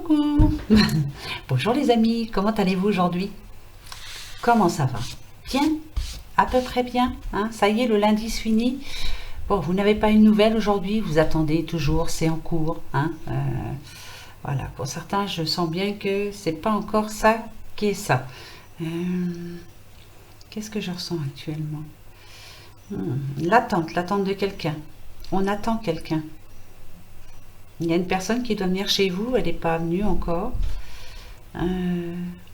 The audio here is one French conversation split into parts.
Coucou. Bonjour les amis, comment allez-vous aujourd'hui? Comment ça va? Bien? À peu près bien, hein? Ça y est, le lundi se finit. Bon, vous n'avez pas une nouvelle aujourd'hui, vous attendez toujours, c'est en cours, hein? Voilà, pour certains, je sens bien que c'est pas encore ça qui est ça. Euh, Qu'est-ce que je ressens actuellement? L'attente de quelqu'un. On attend quelqu'un. Il y a une personne qui doit venir chez vous, elle n'est pas venue encore.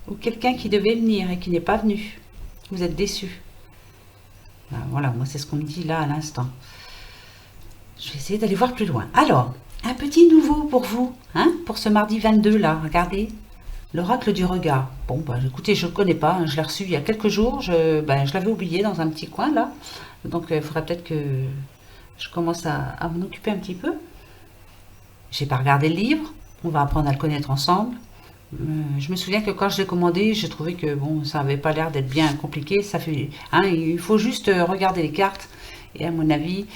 Ou quelqu'un qui devait venir et qui n'est pas venu. Vous êtes déçu. Ben voilà, moi c'est ce qu'on me dit là à l'instant. Je vais essayer d'aller voir plus loin. Alors, un petit nouveau pour vous, hein, pour ce mardi 22 là, regardez. L'oracle du regard. Bon, bah, écoutez, je ne le connais pas, hein, je l'ai reçu il y a quelques jours, je l'avais oublié dans un petit coin là. Donc il faudrait peut-être que je commence à m'en occuper un petit peu. J'ai pas regardé le livre, on va apprendre à le connaître ensemble. Je me souviens que quand je l'ai commandé, j'ai trouvé que bon, ça n'avait pas l'air d'être bien compliqué. Ça fait, hein, il faut juste regarder les cartes, et à mon avis,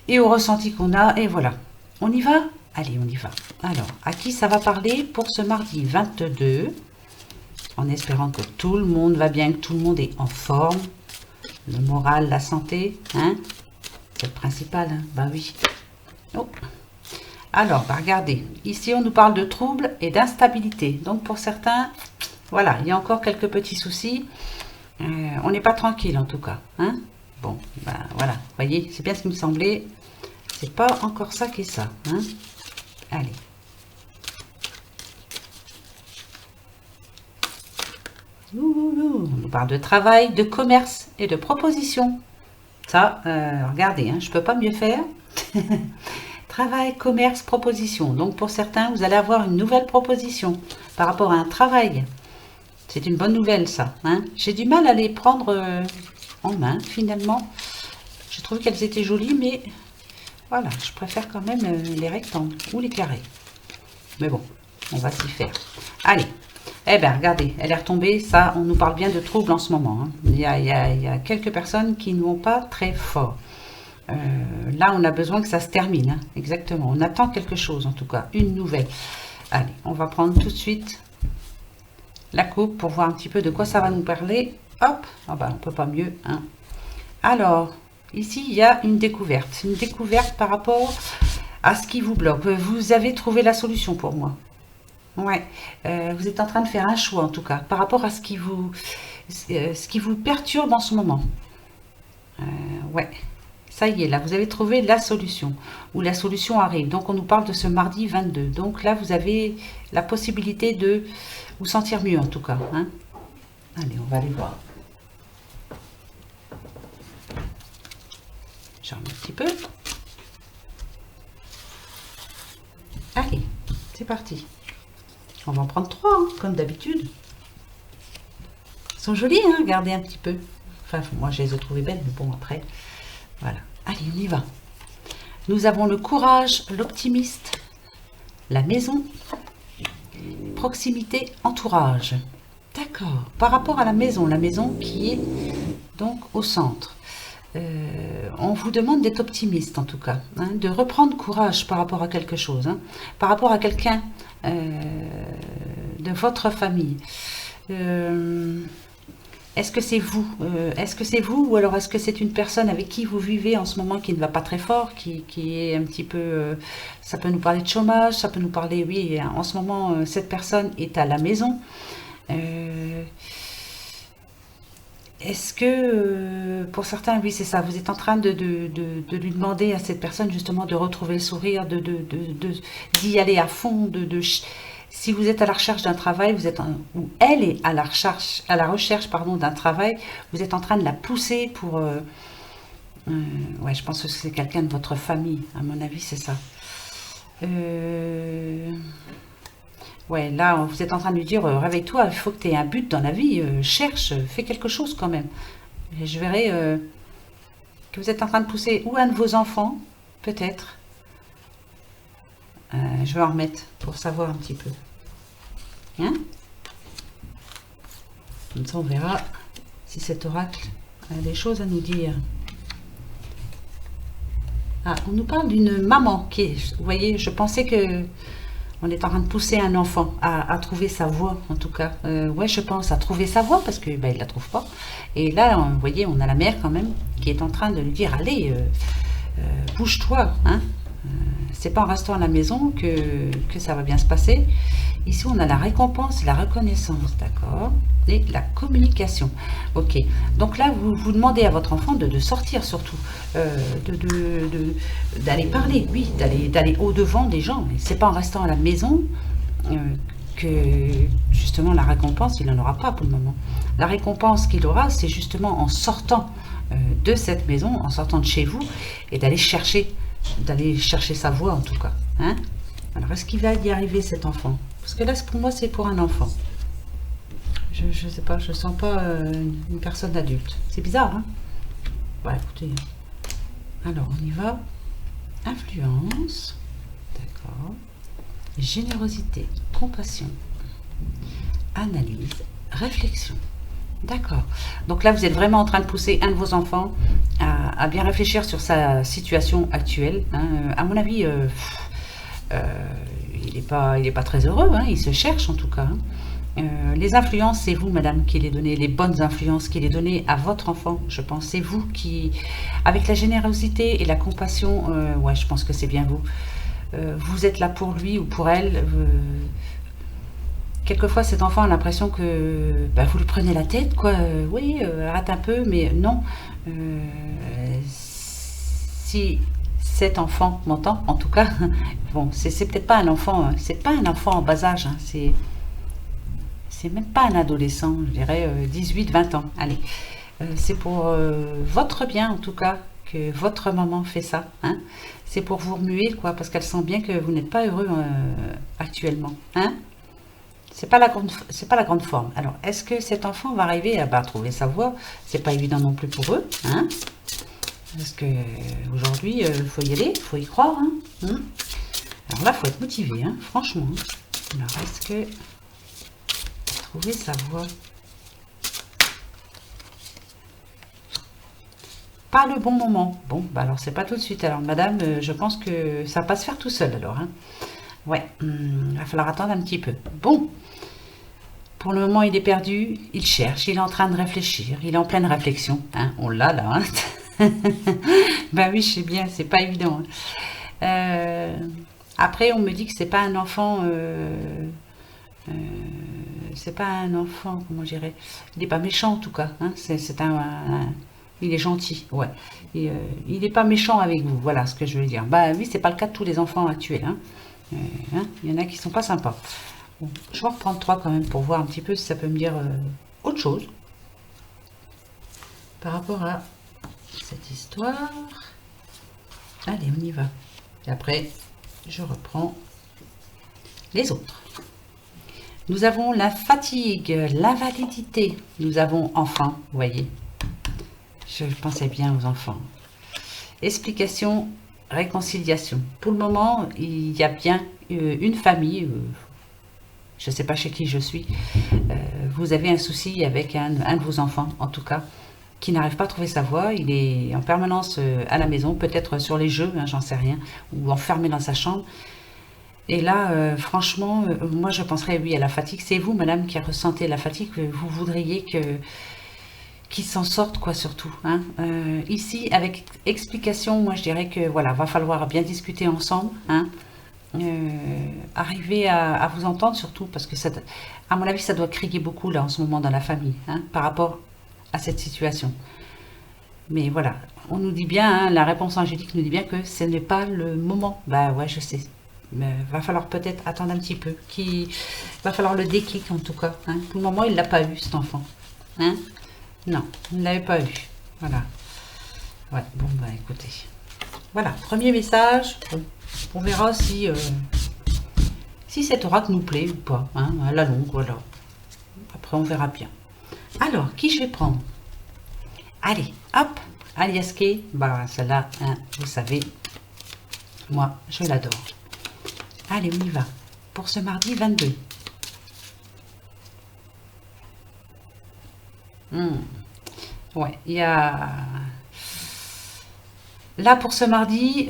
et au ressenti qu'on a, et voilà. On y va? Allez, on y va. Alors, à qui ça va parler pour ce mardi 22? En espérant que tout le monde va bien, que tout le monde est en forme. Le moral, la santé, hein? C'est le principal, hein? Bah oui. Oh. Alors, bah regardez, ici on nous parle de troubles et d'instabilité. Donc pour certains, voilà, il y a encore quelques petits soucis. On n'est pas tranquille en tout cas. Hein? Bon, bah voilà, vous voyez, c'est bien ce qui me semblait. C'est pas encore ça qui est ça. Hein? Allez. On nous parle de travail, de commerce et de proposition. Ça, regardez, hein, je ne peux pas mieux faire. Travail, commerce, proposition. Donc pour certains, vous allez avoir une nouvelle proposition par rapport à un travail. C'est une bonne nouvelle ça. Hein. J'ai du mal à les prendre en main finalement. Je trouve qu'elles étaient jolies, mais voilà, je préfère quand même les rectangles ou les carrés. Mais bon, on va s'y faire. Allez, eh bien regardez, elle est retombée. Ça, on nous parle bien de troubles en ce moment. Hein. Il y a quelques personnes qui ne vont pas très fort. Là, on a besoin que ça se termine, hein, exactement. On attend quelque chose, en tout cas, une nouvelle. Allez, on va prendre tout de suite la coupe pour voir un petit peu de quoi ça va nous parler. Hop, ah ben, on ne peut pas mieux. Hein. Alors, ici, il y a une découverte par rapport à ce qui vous bloque. Vous avez trouvé la solution pour moi. Ouais, vous êtes en train de faire un choix, en tout cas, par rapport à ce qui vous perturbe en ce moment. Ouais. Ça y est, là, vous avez trouvé la solution, ou la solution arrive. Donc, on nous parle de ce mardi 22. Donc là, vous avez la possibilité de vous sentir mieux, en tout cas. Hein. Allez, on va aller voir. J'en mets un petit peu. Allez, c'est parti. On va en prendre 3, hein, comme d'habitude. Elles sont jolies, hein, regardez un petit peu. Enfin, moi, je les ai trouvées belles, mais bon, après... Voilà, allez, on y va. Nous avons le courage, l'optimiste, la maison, proximité, entourage. D'accord, par rapport à la maison qui est donc au centre. On vous demande d'être optimiste en tout cas, hein, de reprendre courage par rapport à quelque chose, hein, par rapport à quelqu'un de votre famille. Est-ce que c'est vous? Est-ce que c'est vous ou alors est-ce que c'est une personne avec qui vous vivez en ce moment qui ne va pas très fort, qui est un petit peu... ça peut nous parler de chômage, ça peut nous parler, oui, en ce moment, cette personne est à la maison. Est-ce que, pour certains, oui, c'est ça, vous êtes en train de lui demander à cette personne justement de retrouver le sourire, d'y aller à fond, si vous êtes à la recherche d'un travail, ou elle est à la recherche pardon, d'un travail, vous êtes en train de la pousser pour... ouais, je pense que c'est quelqu'un de votre famille, à mon avis, c'est ça. Ouais, là, vous êtes en train de lui dire, réveille-toi, il faut que tu aies un but dans la vie, cherche, fais quelque chose quand même. Et je verrai que vous êtes en train de pousser ou un de vos enfants, peut-être. Je vais en remettre pour savoir un petit peu. Hein? Comme ça, on verra si cet oracle a des choses à nous dire. Ah, on nous parle d'une maman qui est... Vous voyez, je pensais que On est en train de pousser un enfant à trouver sa voie, en tout cas. Ouais, je pense, à trouver sa voie, parce que il la trouve pas. Et là, vous voyez, on a la mère quand même, qui est en train de lui dire, allez, bouge-toi, hein. C'est pas en restant à la maison que ça va bien se passer. Ici, on a la récompense, la reconnaissance, d'accord, et la communication. Ok, donc là, vous demandez à votre enfant de sortir surtout, d'aller parler, oui, d'aller au-devant des gens. C'est pas en restant à la maison euh, que justement la récompense, il n'en aura pas pour le moment. La récompense qu'il aura, c'est justement en sortant de cette maison, en sortant de chez vous, et d'aller chercher sa voie en tout cas. Hein. Alors, est-ce qu'il va y arriver cet enfant? Parce que là, pour moi, c'est pour un enfant. Je ne sais pas, je sens pas une personne adulte. C'est bizarre, hein? Bah, écoutez. Alors, on y va. Influence. D'accord. Générosité. Compassion. Analyse. Réflexion. D'accord. Donc là, vous êtes vraiment en train de pousser un de vos enfants à bien réfléchir sur sa situation actuelle. Hein. À mon avis, il n'est pas très heureux. Hein. Il se cherche en tout cas. Hein. Les influences, c'est vous, madame, qui les donnez. Les bonnes influences qui les donnez à votre enfant, je pense. C'est vous qui, avec la générosité et la compassion, ouais, je pense que c'est bien vous. Vous êtes là pour lui ou pour elle. Quelquefois, cet enfant a l'impression que bah, vous lui prenez la tête, quoi. Oui, arrête un peu, mais non. Si cet enfant m'entend, en tout cas, bon, c'est peut-être pas un enfant, c'est pas un enfant en bas âge, hein, c'est même pas un adolescent, je dirais 18-20 ans. Allez, c'est pour votre bien, en tout cas, que votre maman fait ça. Hein. C'est pour vous remuer, quoi, parce qu'elle sent bien que vous n'êtes pas heureux actuellement. Hein. C'est pas la grande forme. Alors, est-ce que cet enfant va arriver à trouver sa voie? C'est pas évident non plus pour eux, hein? Parce que aujourd'hui, faut y aller, faut y croire, hein? Alors là, faut être motivé, hein, franchement. Alors, est-ce que trouver sa voie? Pas le bon moment. Bon, bah alors c'est pas tout de suite. Alors, madame, je pense que ça va pas se faire tout seul, alors, hein? Ouais, il va falloir attendre un petit peu. Bon. Pour le moment, il est perdu, il cherche, il est en train de réfléchir, il est en pleine réflexion. Hein, on l'a là. Hein. Ben oui, je sais bien, c'est pas évident. Hein. Après, on me dit que c'est pas un enfant. C'est pas un enfant, comment je dirais. Il n'est pas méchant en tout cas. Hein, il est gentil, ouais. Il n'est pas méchant avec vous, voilà ce que je veux dire. Bah oui, c'est pas le cas de tous les enfants actuels. Hein. Hein, il y en a qui sont pas sympas. Bon, je vais en reprendre 3 quand même pour voir un petit peu si ça peut me dire autre chose par rapport à cette histoire. Allez, on y va. Et après, je reprends les autres. Nous avons la fatigue, l'invalidité. Nous avons enfants, vous voyez. Je pensais bien aux enfants. Explication, réconciliation. Pour le moment, il y a bien une famille... je ne sais pas chez qui je suis, vous avez un souci avec un de vos enfants, en tout cas, qui n'arrive pas à trouver sa voie. Il est en permanence à la maison, peut-être sur les jeux, hein, j'en sais rien, ou enfermé dans sa chambre. Et là, franchement, moi je penserais, oui, à la fatigue. C'est vous, madame, qui ressentez la fatigue, vous voudriez qu'il s'en sorte, quoi, surtout. Hein. Ici, avec explication, moi je dirais que, voilà, va falloir bien discuter ensemble, hein. Arriver à vous entendre surtout parce que ça, à mon avis ça doit crier beaucoup là en ce moment dans la famille, hein, par rapport à cette situation. Mais voilà, on nous dit bien, hein, la réponse angélique nous dit bien que ce n'est pas le moment. Bah ouais, je sais, mais va falloir peut-être attendre un petit peu, va falloir le déclic en tout cas, hein. Pour le moment il l'a pas eu cet enfant, hein. Non, il ne l'avait pas eu, voilà. Ouais, bon bah écoutez, voilà, premier message. Bon. On verra si cet oracle nous plaît ou pas, hein, à la longue, voilà. Après, on verra bien. Alors, qui je vais prendre? Allez, hop, Aliaske, bah celle-là, hein, vous savez, moi, je l'adore. Allez, on y va. Pour ce mardi 22. Ouais, il y a... Là, pour ce mardi...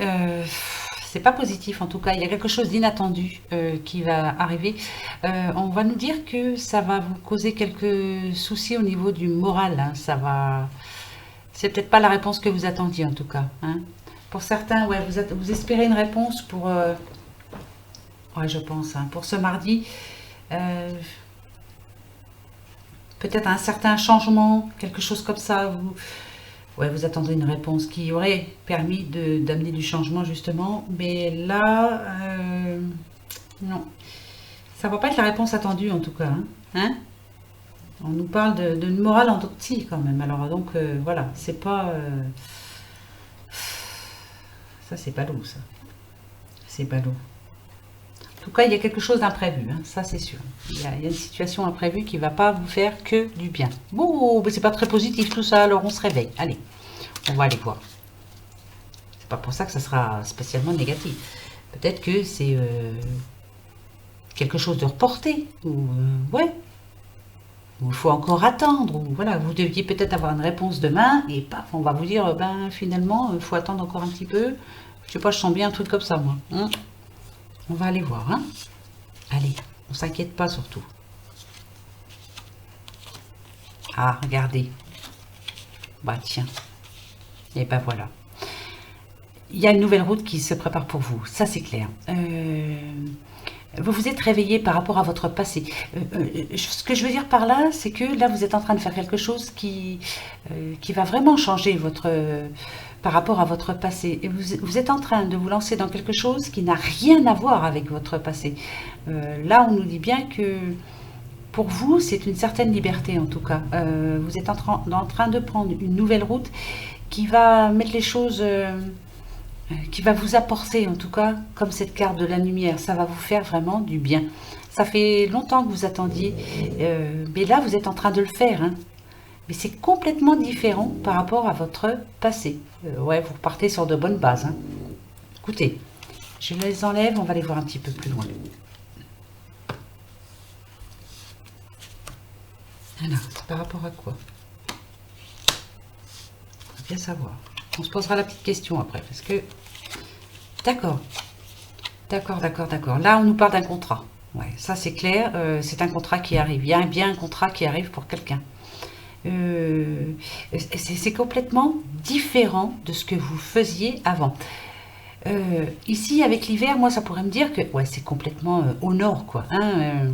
c'est pas positif en tout cas. Il y a quelque chose d'inattendu qui va arriver. On va nous dire que ça va vous causer quelques soucis au niveau du moral, hein. Ça va... C'est peut-être pas la réponse que vous attendiez en tout cas, hein. Pour certains, ouais, vous espérez une réponse pour... ouais, je pense, hein, pour ce mardi. Euh, Peut-être un certain changement, quelque chose comme ça. Ouais, vous attendez une réponse qui aurait permis d'amener du changement justement. Mais là, non. Ça va pas être la réponse attendue en tout cas, hein. Hein. On nous parle d'une morale endortie quand même. Alors donc voilà, c'est pas... ça c'est pas lourd ça. C'est pas lourd. En tout cas, il y a quelque chose d'imprévu, hein, ça c'est sûr. Il y a une situation imprévue qui ne va pas vous faire que du bien. Bon, c'est pas très positif tout ça, alors on se réveille. Allez, on va aller voir. C'est pas pour ça que ça sera spécialement négatif. Peut-être que c'est quelque chose de reporté, ou ouais, ou il faut encore attendre, ou voilà, vous deviez peut-être avoir une réponse demain, et paf, on va vous dire, ben finalement, il faut attendre encore un petit peu. Je sais pas, je sens bien un truc comme ça, moi. Hein. On va aller voir, hein. Allez, on s'inquiète pas surtout. Ah, regardez. Bah tiens. Et ben voilà. Il y a une nouvelle route qui se prépare pour vous, ça c'est clair. Vous vous êtes réveillé par rapport à votre passé. Ce que je veux dire par là, c'est que là vous êtes en train de faire quelque chose qui va vraiment changer votre... par rapport à votre passé. Et vous êtes en train de vous lancer dans quelque chose qui n'a rien à voir avec votre passé. Là, on nous dit bien que pour vous, c'est une certaine liberté en tout cas. Vous êtes en train de prendre une nouvelle route qui va mettre les choses... qui va vous apporter en tout cas, comme cette carte de la lumière. Ça va vous faire vraiment du bien. Ça fait longtemps que vous attendiez, mais là, vous êtes en train de le faire, hein. Mais c'est complètement différent par rapport à votre passé. Ouais, vous repartez sur de bonnes bases, hein. Écoutez, je les enlève, on va les voir un petit peu plus loin. Alors, c'est par rapport à quoi? On va bien savoir. On se posera la petite question après, parce que... D'accord. D'accord, d'accord, d'accord. Là, on nous parle d'un contrat. Ouais, ça c'est clair, c'est un contrat qui arrive. Il y a bien un contrat qui arrive pour quelqu'un. C'est complètement différent de ce que vous faisiez avant. Ici, avec l'hiver, moi, ça pourrait me dire que ouais, c'est complètement au nord, quoi, hein.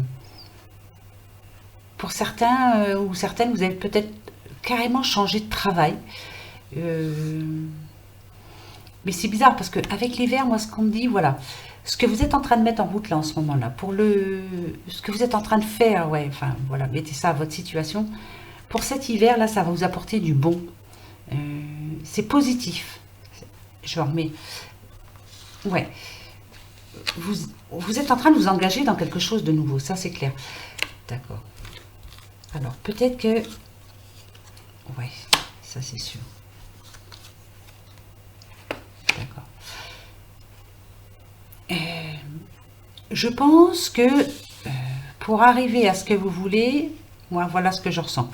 Pour certains ou certaines, vous avez peut-être carrément changé de travail. Mais c'est bizarre parce qu'avec l'hiver, moi, ce qu'on me dit, voilà, ce que vous êtes en train de mettre en route là en ce moment-là, ce que vous êtes en train de faire, ouais, enfin, voilà, mettez ça à votre situation. Pour cet hiver, là, ça va vous apporter du bon. C'est positif. Je remets. Ouais. Vous êtes en train de vous engager dans quelque chose de nouveau, ça c'est clair. D'accord. Alors, peut-être que... Ouais, ça c'est sûr. D'accord. Je pense que pour arriver à ce que vous voulez, moi voilà ce que je ressens.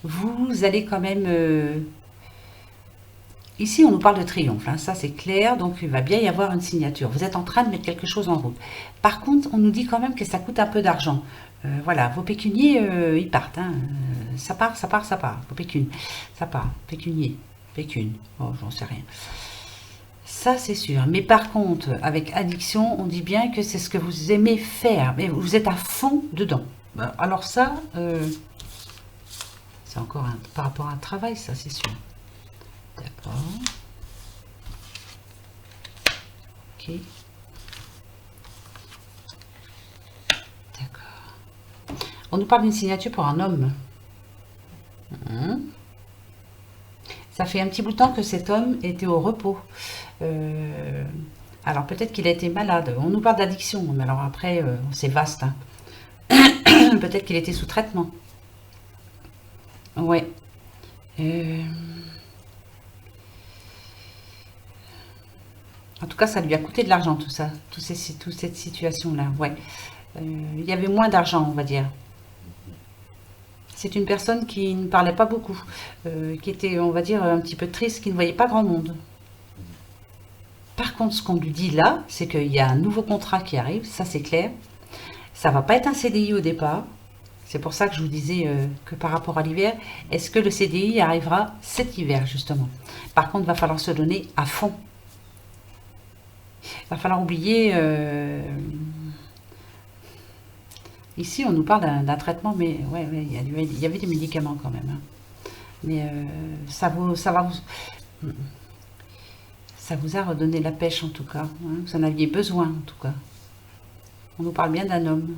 Vous allez quand même... Ici on nous parle de triomphe, hein, ça c'est clair, donc il va bien y avoir une signature. Vous êtes en train de mettre quelque chose en route. Par contre, on nous dit quand même que ça coûte un peu d'argent. Voilà, vos pécuniers, ils partent. Hein. Ça part, ça part, ça part. Vos pécunes, ça part. Pécunier, pécune, oh, j'en sais rien. Ça, c'est sûr. Mais par contre, avec addiction, on dit bien que c'est ce que vous aimez faire. Mais vous êtes à fond dedans. Alors ça, c'est encore par rapport à un travail, ça, c'est sûr. D'accord. Ok. D'accord. On nous parle d'une signature pour un homme. Ça fait un petit bout de temps que cet homme était au repos. Alors peut-être qu'il a été malade. On nous parle d'addiction, mais alors après, c'est vaste, hein. Peut-être qu'il était sous traitement. Ouais. En tout cas, ça lui a coûté de l'argent, tout ça. Toute cette situation-là, ouais. Il y avait moins d'argent, on va dire. C'est une personne qui ne parlait pas beaucoup, qui était, on va dire, un petit peu triste, qui ne voyait pas grand monde. Par contre, ce qu'on lui dit là, c'est qu'il y a un nouveau contrat qui arrive, ça c'est clair. Ça va pas être un CDI au départ. C'est pour ça que je vous disais que par rapport à l'hiver, est-ce que le CDI arrivera cet hiver justement? Par contre, il va falloir se donner à fond. Il va falloir oublier... ici, on nous parle d'un traitement, mais ouais, il y avait des médicaments quand même, hein. Mais ça vous a redonné la pêche en tout cas, hein. Vous en aviez besoin en tout cas. On nous parle bien d'un homme.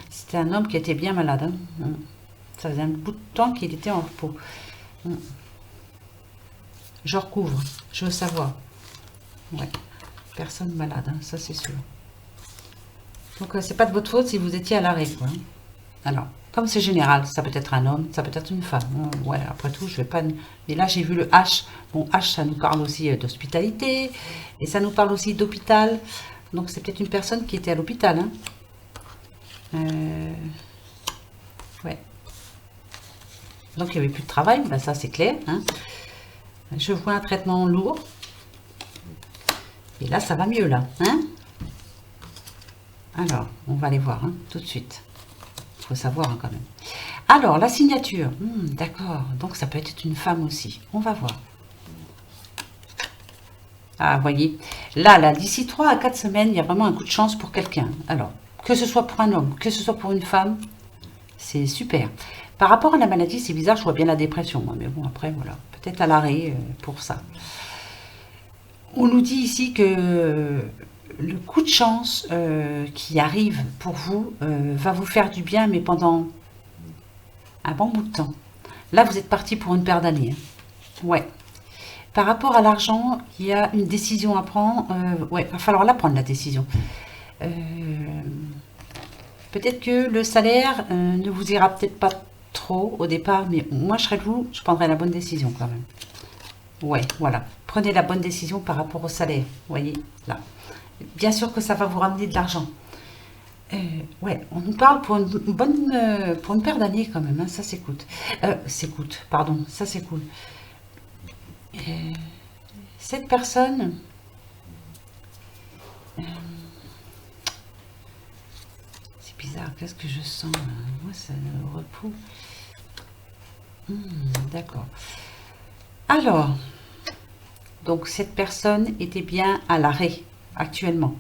C'était un homme qui était bien malade, hein. Ça faisait un bout de temps qu'il était en repos. Je recouvre, je veux savoir. Ouais, personne malade, hein, ça c'est sûr. Donc c'est pas de votre faute si vous étiez à l'arrêt, quoi. Alors, comme c'est général, ça peut être un homme, ça peut être une femme. Ouais, après tout, je vais pas... Mais là, j'ai vu le H. Bon, H, ça nous parle aussi d'hospitalité. Et ça nous parle aussi d'hôpital. Donc, c'est peut-être une personne qui était à l'hôpital, hein. Ouais. Donc, il n'y avait plus de travail. Ben, ça, c'est clair, hein. Je vois un traitement lourd. Et là, ça va mieux, là, hein. Alors, on va aller voir, hein, tout de suite. Il faut savoir, hein, quand même. Alors, la signature. D'accord. Donc, ça peut être une femme aussi. On va voir. Ah, voyez. Là, d'ici 3 à 4 semaines, il y a vraiment un coup de chance pour quelqu'un. Alors, que ce soit pour un homme, que ce soit pour une femme, c'est super. Par rapport à la maladie, c'est bizarre, je vois bien la dépression, moi. Mais bon, après, voilà. Peut-être à l'arrêt pour ça. On nous dit ici que le coup de chance qui arrive pour vous va vous faire du bien, mais pendant un bon bout de temps. Là, vous êtes parti pour une paire d'années, hein. Ouais. Par rapport à l'argent, il y a une décision à prendre. Ouais, il va falloir la prendre, la décision. Peut-être que le salaire ne vous ira peut-être pas trop au départ, mais moi, je serais vous, je prendrais la bonne décision quand même. Ouais, voilà. Prenez la bonne décision par rapport au salaire. Vous voyez, là. Bien sûr que ça va vous ramener de l'argent. Ouais, on nous parle pour une bonne, pour une paire d'années quand même, hein, ça s'écoute. S'écoute, pardon, ça c'est cool. Cette personne, c'est bizarre, qu'est-ce que je sens là? Moi, ça me repos. D'accord. Alors, donc cette personne était bien à l'arrêt actuellement.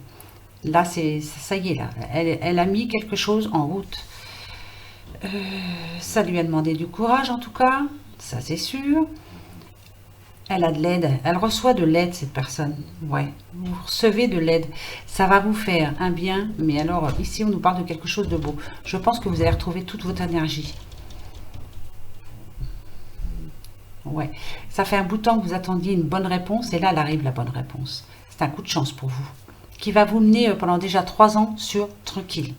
Là, ça y est, là. Elle a mis quelque chose en route. Ça lui a demandé du courage, en tout cas. Ça, c'est sûr. Elle a de l'aide. Elle reçoit de l'aide, cette personne. Ouais. Vous recevez de l'aide. Ça va vous faire un bien. Mais alors, ici, on nous parle de quelque chose de beau. Je pense que vous allez retrouver toute votre énergie. Ouais. Ça fait un bout de temps que vous attendiez une bonne réponse. Et là, elle arrive, la bonne réponse. C'est un coup de chance pour vous, qui va vous mener pendant déjà 3 ans sur tranquille.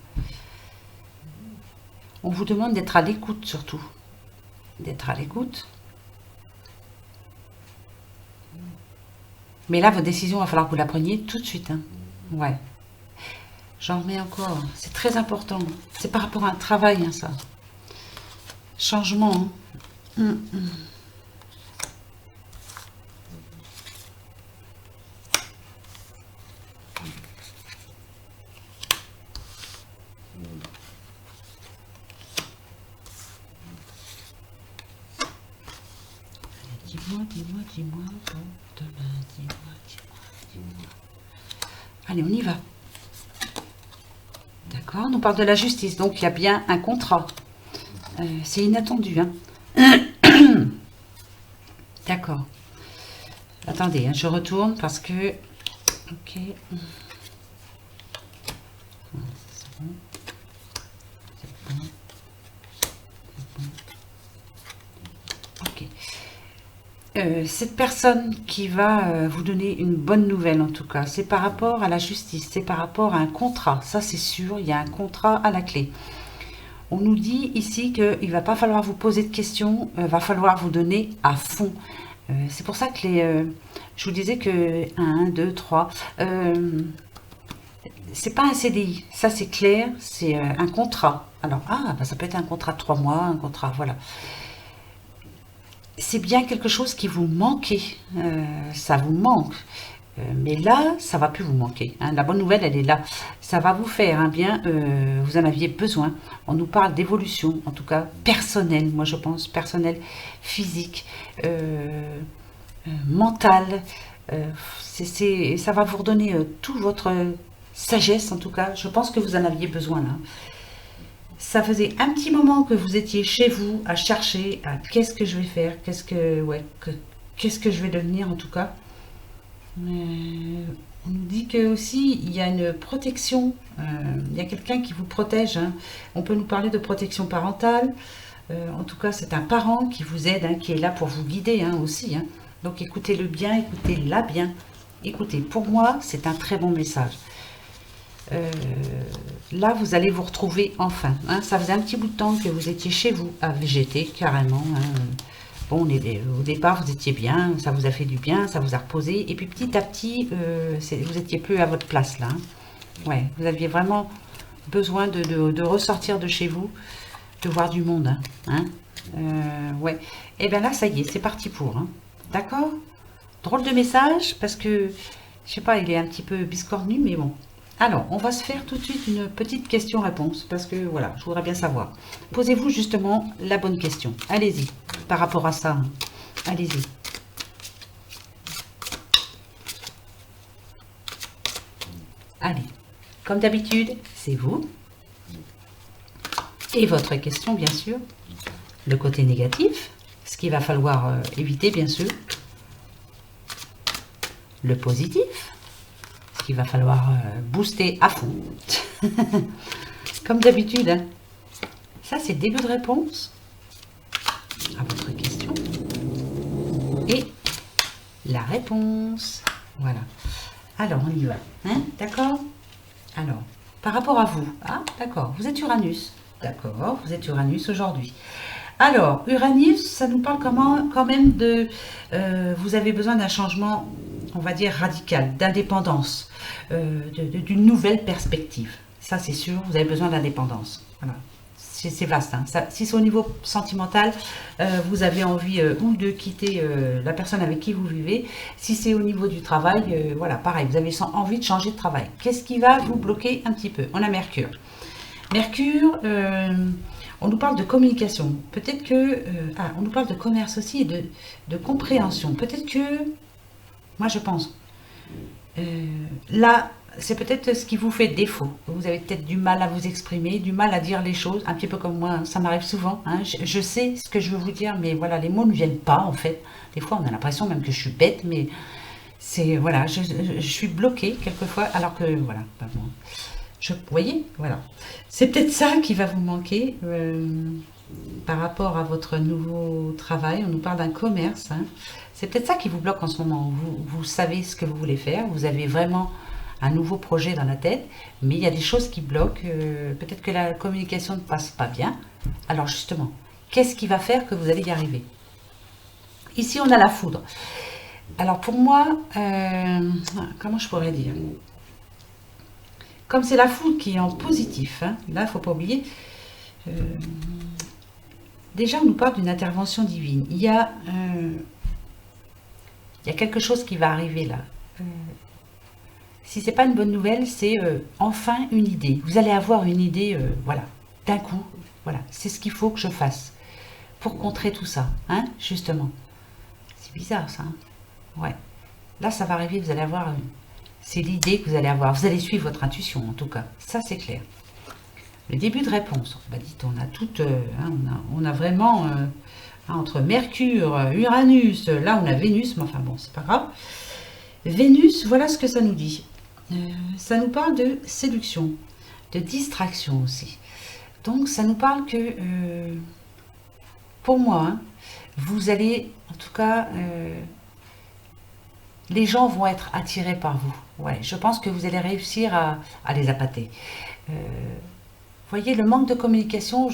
On vous demande d'être à l'écoute surtout. D'être à l'écoute. Mais là, votre décision, il va falloir que vous la preniez tout de suite, hein. Ouais. J'en remets encore. C'est très important. C'est par rapport à un travail, hein, ça. Changement, hein. Dis-moi, pour demain, dis-moi. Allez, on y va. D'accord, on parle de la justice, donc il y a bien un contrat. C'est inattendu, hein. D'accord. Attendez, hein, je retourne parce que... Ok. C'est bon. C'est bon. Ok. Cette personne qui va vous donner une bonne nouvelle, en tout cas, c'est par rapport à la justice, c'est par rapport à un contrat. Ça, c'est sûr, il y a un contrat à la clé. On nous dit ici qu'il ne va pas falloir vous poser de questions, il va falloir vous donner à fond. C'est pour ça que je vous disais que 1, 2, 3, c'est pas un CDI, ça c'est clair, c'est un contrat. Alors, bah, ça peut être un contrat de 3 mois, un contrat, voilà. c'est bien quelque chose qui vous manquait. Ça vous manque. Mais là, ça va plus vous manquer, hein. La bonne nouvelle, elle est là. Ça va vous faire un bien, vous en aviez besoin. On nous parle d'évolution, en tout cas personnelle, moi je pense, personnelle, physique, mentale. Ça va vous redonner toute votre sagesse, en tout cas. Je pense que vous en aviez besoin là. Ça faisait un petit moment que vous étiez chez vous à chercher à qu'est-ce que je vais faire, qu'est-ce que je vais devenir en tout cas. On nous dit que aussi il y a une protection, il y a quelqu'un qui vous protège, hein. On peut nous parler de protection parentale. En tout cas, c'est un parent qui vous aide, hein, qui est là pour vous guider, hein, aussi, hein. Donc écoutez-le bien, écoutez-la bien. Écoutez, pour moi, c'est un très bon message. Euh, Là, vous allez vous retrouver enfin, hein. Ça faisait un petit bout de temps que vous étiez chez vous à végéter carrément, hein. Bon, au départ, vous étiez bien, ça vous a fait du bien, ça vous a reposé. Et puis petit à petit, vous étiez plus à votre place là, hein. Ouais, vous aviez vraiment besoin de ressortir de chez vous, de voir du monde, hein, hein. Ouais. Et bien là, ça y est, c'est parti pour, hein. D'accord? Drôle de message, parce que, je sais pas, il est un petit peu biscornu, mais bon. Alors, on va se faire tout de suite une petite question-réponse, parce que voilà, je voudrais bien savoir. Posez-vous justement la bonne question. Allez-y, par rapport à ça, hein. Allez-y. Allez, comme d'habitude, c'est vous. Et votre question, bien sûr. Le côté négatif, ce qu'il va falloir éviter, bien sûr. Le positif, ce qu'il va falloir booster à fond. Comme d'habitude, hein. Ça, c'est le début de réponse à votre question. Et la réponse. Voilà. Alors, on y va. Hein, d'accord? Alors, par rapport à vous. Ah, d'accord. Vous êtes Uranus. D'accord, vous êtes Uranus aujourd'hui. Alors, Uranus, ça nous parle quand même de... vous avez besoin d'un changement, on va dire, radical, d'indépendance, d'une nouvelle perspective. Ça, c'est sûr, vous avez besoin d'indépendance. Voilà. C'est vaste, hein. Si c'est au niveau sentimental, vous avez envie ou de quitter la personne avec qui vous vivez. Si c'est au niveau du travail, voilà, pareil, vous avez envie de changer de travail. Qu'est-ce qui va vous bloquer un petit peu? On a Mercure. Mercure, on nous parle de communication. Peut-être que... on nous parle de commerce aussi et de compréhension. Peut-être que... Moi, je pense... là, c'est peut-être ce qui vous fait défaut. Vous avez peut-être du mal à vous exprimer, du mal à dire les choses, un petit peu comme moi, hein. Ça m'arrive souvent, hein. Je sais ce que je veux vous dire, mais voilà, les mots ne viennent pas, en fait. Des fois, on a l'impression même que je suis bête, mais c'est... Voilà, je suis bloquée quelquefois, alors que... Voilà, pas bon. Vous voyez, voilà. C'est peut-être ça qui va vous manquer par rapport à votre nouveau travail. On nous parle d'un commerce, hein. C'est peut-être ça qui vous bloque en ce moment. Vous savez ce que vous voulez faire. Vous avez vraiment un nouveau projet dans la tête, mais il y a des choses qui bloquent. Peut-être que la communication ne passe pas bien. Alors justement, qu'est-ce qui va faire que vous allez y arriver? Ici, on a la foudre. Alors pour moi, comment je pourrais dire? Comme c'est la foudre qui est en positif, hein, là, il ne faut pas oublier. Déjà, on nous parle d'une intervention divine. Il y a quelque chose qui va arriver là. Si ce n'est pas une bonne nouvelle, c'est enfin une idée. Vous allez avoir une idée, voilà, d'un coup. Voilà, c'est ce qu'il faut que je fasse pour contrer tout ça, hein, justement. C'est bizarre, ça, hein. Ouais. Là, ça va arriver, vous allez avoir... c'est l'idée que vous allez avoir. Vous allez suivre votre intuition, en tout cas. Ça, c'est clair. Le début de réponse. Bah, dites, on a tout... hein, on a vraiment... entre Mercure, Uranus, là, on a Vénus, mais enfin bon, c'est pas grave. Vénus, voilà ce que ça nous dit. Ça nous parle de séduction, de distraction aussi. Donc, ça nous parle que... pour moi, hein, vous allez, en tout cas... les gens vont être attirés par vous. Ouais, je pense que vous allez réussir à les appâter. Voyez, le manque de communication,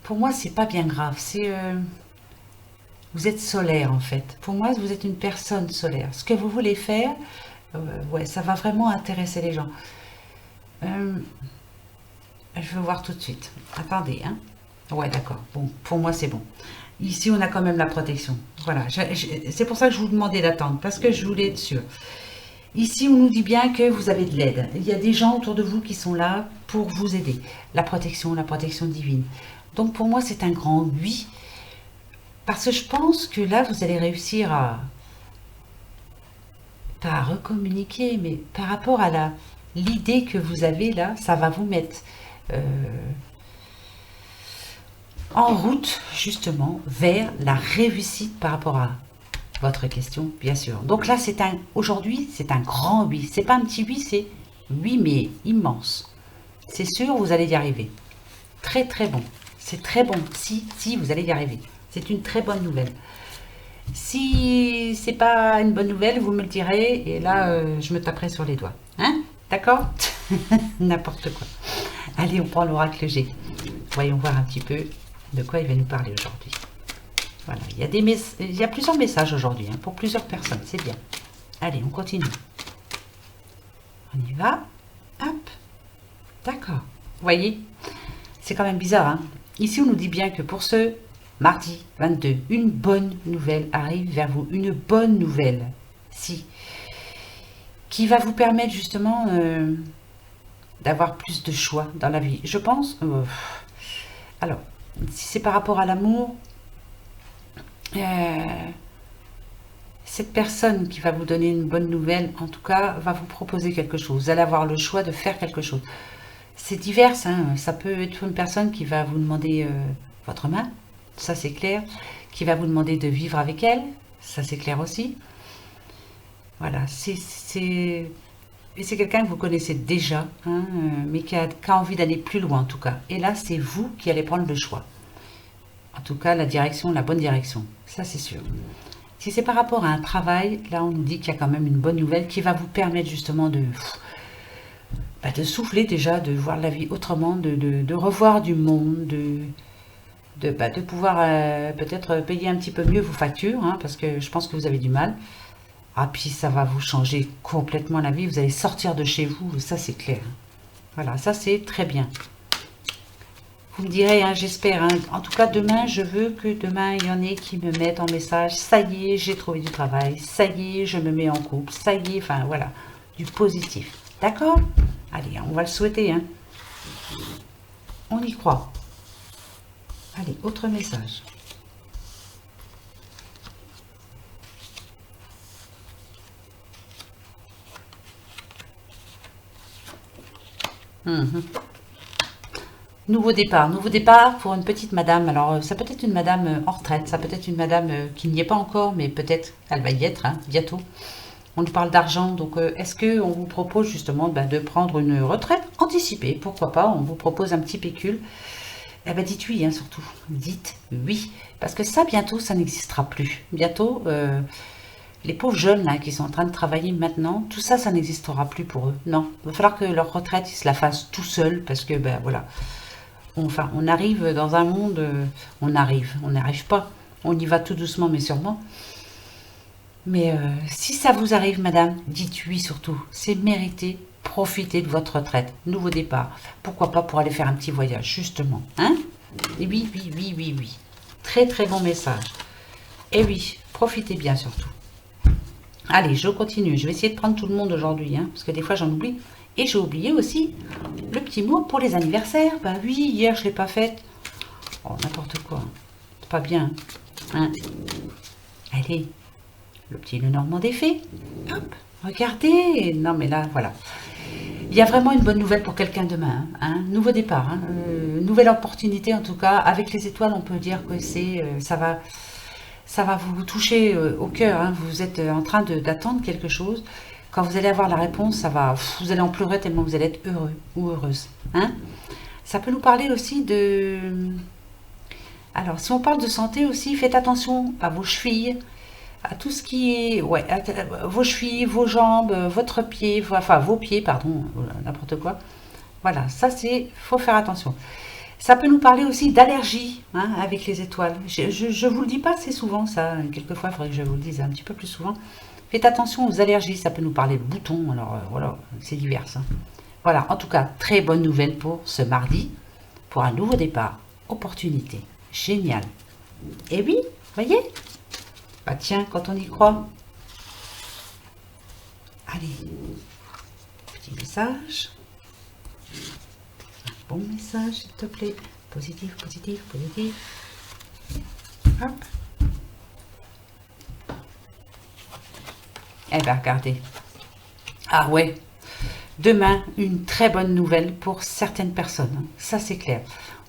pour moi, c'est pas bien grave. Vous êtes solaire, en fait. Pour moi, vous êtes une personne solaire. Ce que vous voulez faire, ouais, ça va vraiment intéresser les gens. Je veux voir tout de suite. Attendez, hein. Ouais, d'accord. Bon, pour moi, c'est bon. Ici, on a quand même la protection. Voilà, c'est pour ça que je vous demandais d'attendre, parce que je voulais être sûre. Ici, on nous dit bien que vous avez de l'aide. Il y a des gens autour de vous qui sont là pour vous aider. La protection divine. Donc pour moi, c'est un grand oui. Parce que je pense que là, vous allez réussir à, pas à recommuniquer, mais par rapport à l'idée que vous avez là, ça va vous mettre euh, en route justement vers la réussite par rapport à votre question, bien sûr. Donc là, aujourd'hui, c'est un grand oui. C'est pas un petit oui, c'est oui, mais immense. C'est sûr, vous allez y arriver. Très, très bon. C'est très bon. Si, vous allez y arriver. C'est une très bonne nouvelle. Si c'est pas une bonne nouvelle, vous me le direz et là, je me taperai sur les doigts. Hein? D'accord? N'importe quoi. Allez, on prend l'oracle G. Voyons voir un petit peu de quoi il va nous parler aujourd'hui. Voilà, il y a plusieurs messages aujourd'hui, hein, pour plusieurs personnes, c'est bien. Allez, on continue. On y va. Hop. D'accord. Vous voyez, c'est quand même bizarre. Hein. Ici, on nous dit bien que pour ce mardi 22, une bonne nouvelle arrive vers vous. Une bonne nouvelle, qui va vous permettre justement d'avoir plus de choix dans la vie. Je pense... alors, si c'est par rapport à l'amour... cette personne qui va vous donner une bonne nouvelle, en tout cas, va vous proposer quelque chose. Vous allez avoir le choix de faire quelque chose. C'est divers, hein. Ça peut être une personne qui va vous demander votre main, ça c'est clair, qui va vous demander de vivre avec elle, ça c'est clair aussi. Voilà, c'est quelqu'un que vous connaissez déjà, hein, mais qui a envie d'aller plus loin en tout cas. Et là, c'est vous qui allez prendre le choix. En tout cas, la bonne direction, ça c'est sûr. Si c'est par rapport à un travail, là on nous dit qu'il y a quand même une bonne nouvelle qui va vous permettre justement de souffler déjà, de voir la vie autrement, de revoir du monde, de pouvoir peut-être payer un petit peu mieux vos factures, hein, parce que je pense que vous avez du mal. Ah, puis ça va vous changer complètement la vie, vous allez sortir de chez vous, ça c'est clair. Voilà, ça c'est très bien. Vous me direz, hein, j'espère. Hein. En tout cas, demain, je veux que demain, il y en ait qui me mettent en message. Ça y est, j'ai trouvé du travail. Ça y est, je me mets en couple. Ça y est, enfin voilà, du positif. D'accord? Allez, on va le souhaiter. Hein. On y croit. Allez, autre message. Nouveau départ pour une petite madame. Alors, ça peut être une madame en retraite, ça peut être une madame qui n'y est pas encore, mais peut-être elle va y être, hein, bientôt. On nous parle d'argent, donc est-ce qu'on vous propose justement de prendre une retraite anticipée? Pourquoi pas? On vous propose un petit pécule. Eh bien, dites oui, hein, surtout. Dites oui. Parce que ça, bientôt, ça n'existera plus. Bientôt, les pauvres jeunes là, qui sont en train de travailler maintenant, tout ça, ça n'existera plus pour eux. Non, il va falloir que leur retraite, ils se la fassent tout seuls, parce que, ben voilà... Enfin, on arrive dans un monde, on n'arrive pas, on y va tout doucement mais sûrement. Mais si ça vous arrive, madame, dites oui surtout, c'est mérité, profitez de votre retraite, nouveau départ. Pourquoi pas pour aller faire un petit voyage, justement, hein? Et oui, oui, oui, oui, oui. Très, très bon message. Et oui, profitez bien surtout. Allez, je continue, je vais essayer de prendre tout le monde aujourd'hui, hein, parce que des fois j'en oublie. Et j'ai oublié aussi le petit mot pour les anniversaires. Bah oui, hier je ne l'ai pas faite. Oh, n'importe quoi. C'est pas bien. Hein. Allez, le petit Lenormand des fées. Hop, regardez. Non mais là, voilà. Il y a vraiment une bonne nouvelle pour quelqu'un demain. Hein. Nouveau départ. Hein. Nouvelle opportunité en tout cas. Avec les étoiles, on peut dire que ça va vous toucher au cœur. Hein. Vous êtes en train d'attendre quelque chose. Quand vous allez avoir la réponse, vous allez en pleurer tellement vous allez être heureux ou heureuse. Hein. Ça peut nous parler aussi de... Alors, si on parle de santé aussi, faites attention à vos chevilles, à tout ce qui est... Ouais, vos chevilles, vos jambes, votre pied, enfin vos pieds, pardon, n'importe quoi. Voilà, ça c'est... faut faire attention. Ça peut nous parler aussi d'allergie, hein, avec les étoiles. Je vous le dis pas assez souvent, ça. Quelquefois, il faudrait que je vous le dise un petit peu plus souvent. Faites attention aux allergies, ça peut nous parler de boutons, alors voilà, c'est divers. Hein. Voilà, en tout cas, très bonne nouvelle pour ce mardi, pour un nouveau départ, opportunité, génial. Et oui, voyez? Bah tiens, quand on y croit. Allez, petit message. Un bon message, s'il te plaît. Positif, positif, positif. Hop. Eh bien, regardez. Ah ouais. Demain, une très bonne nouvelle pour certaines personnes. Ça, c'est clair.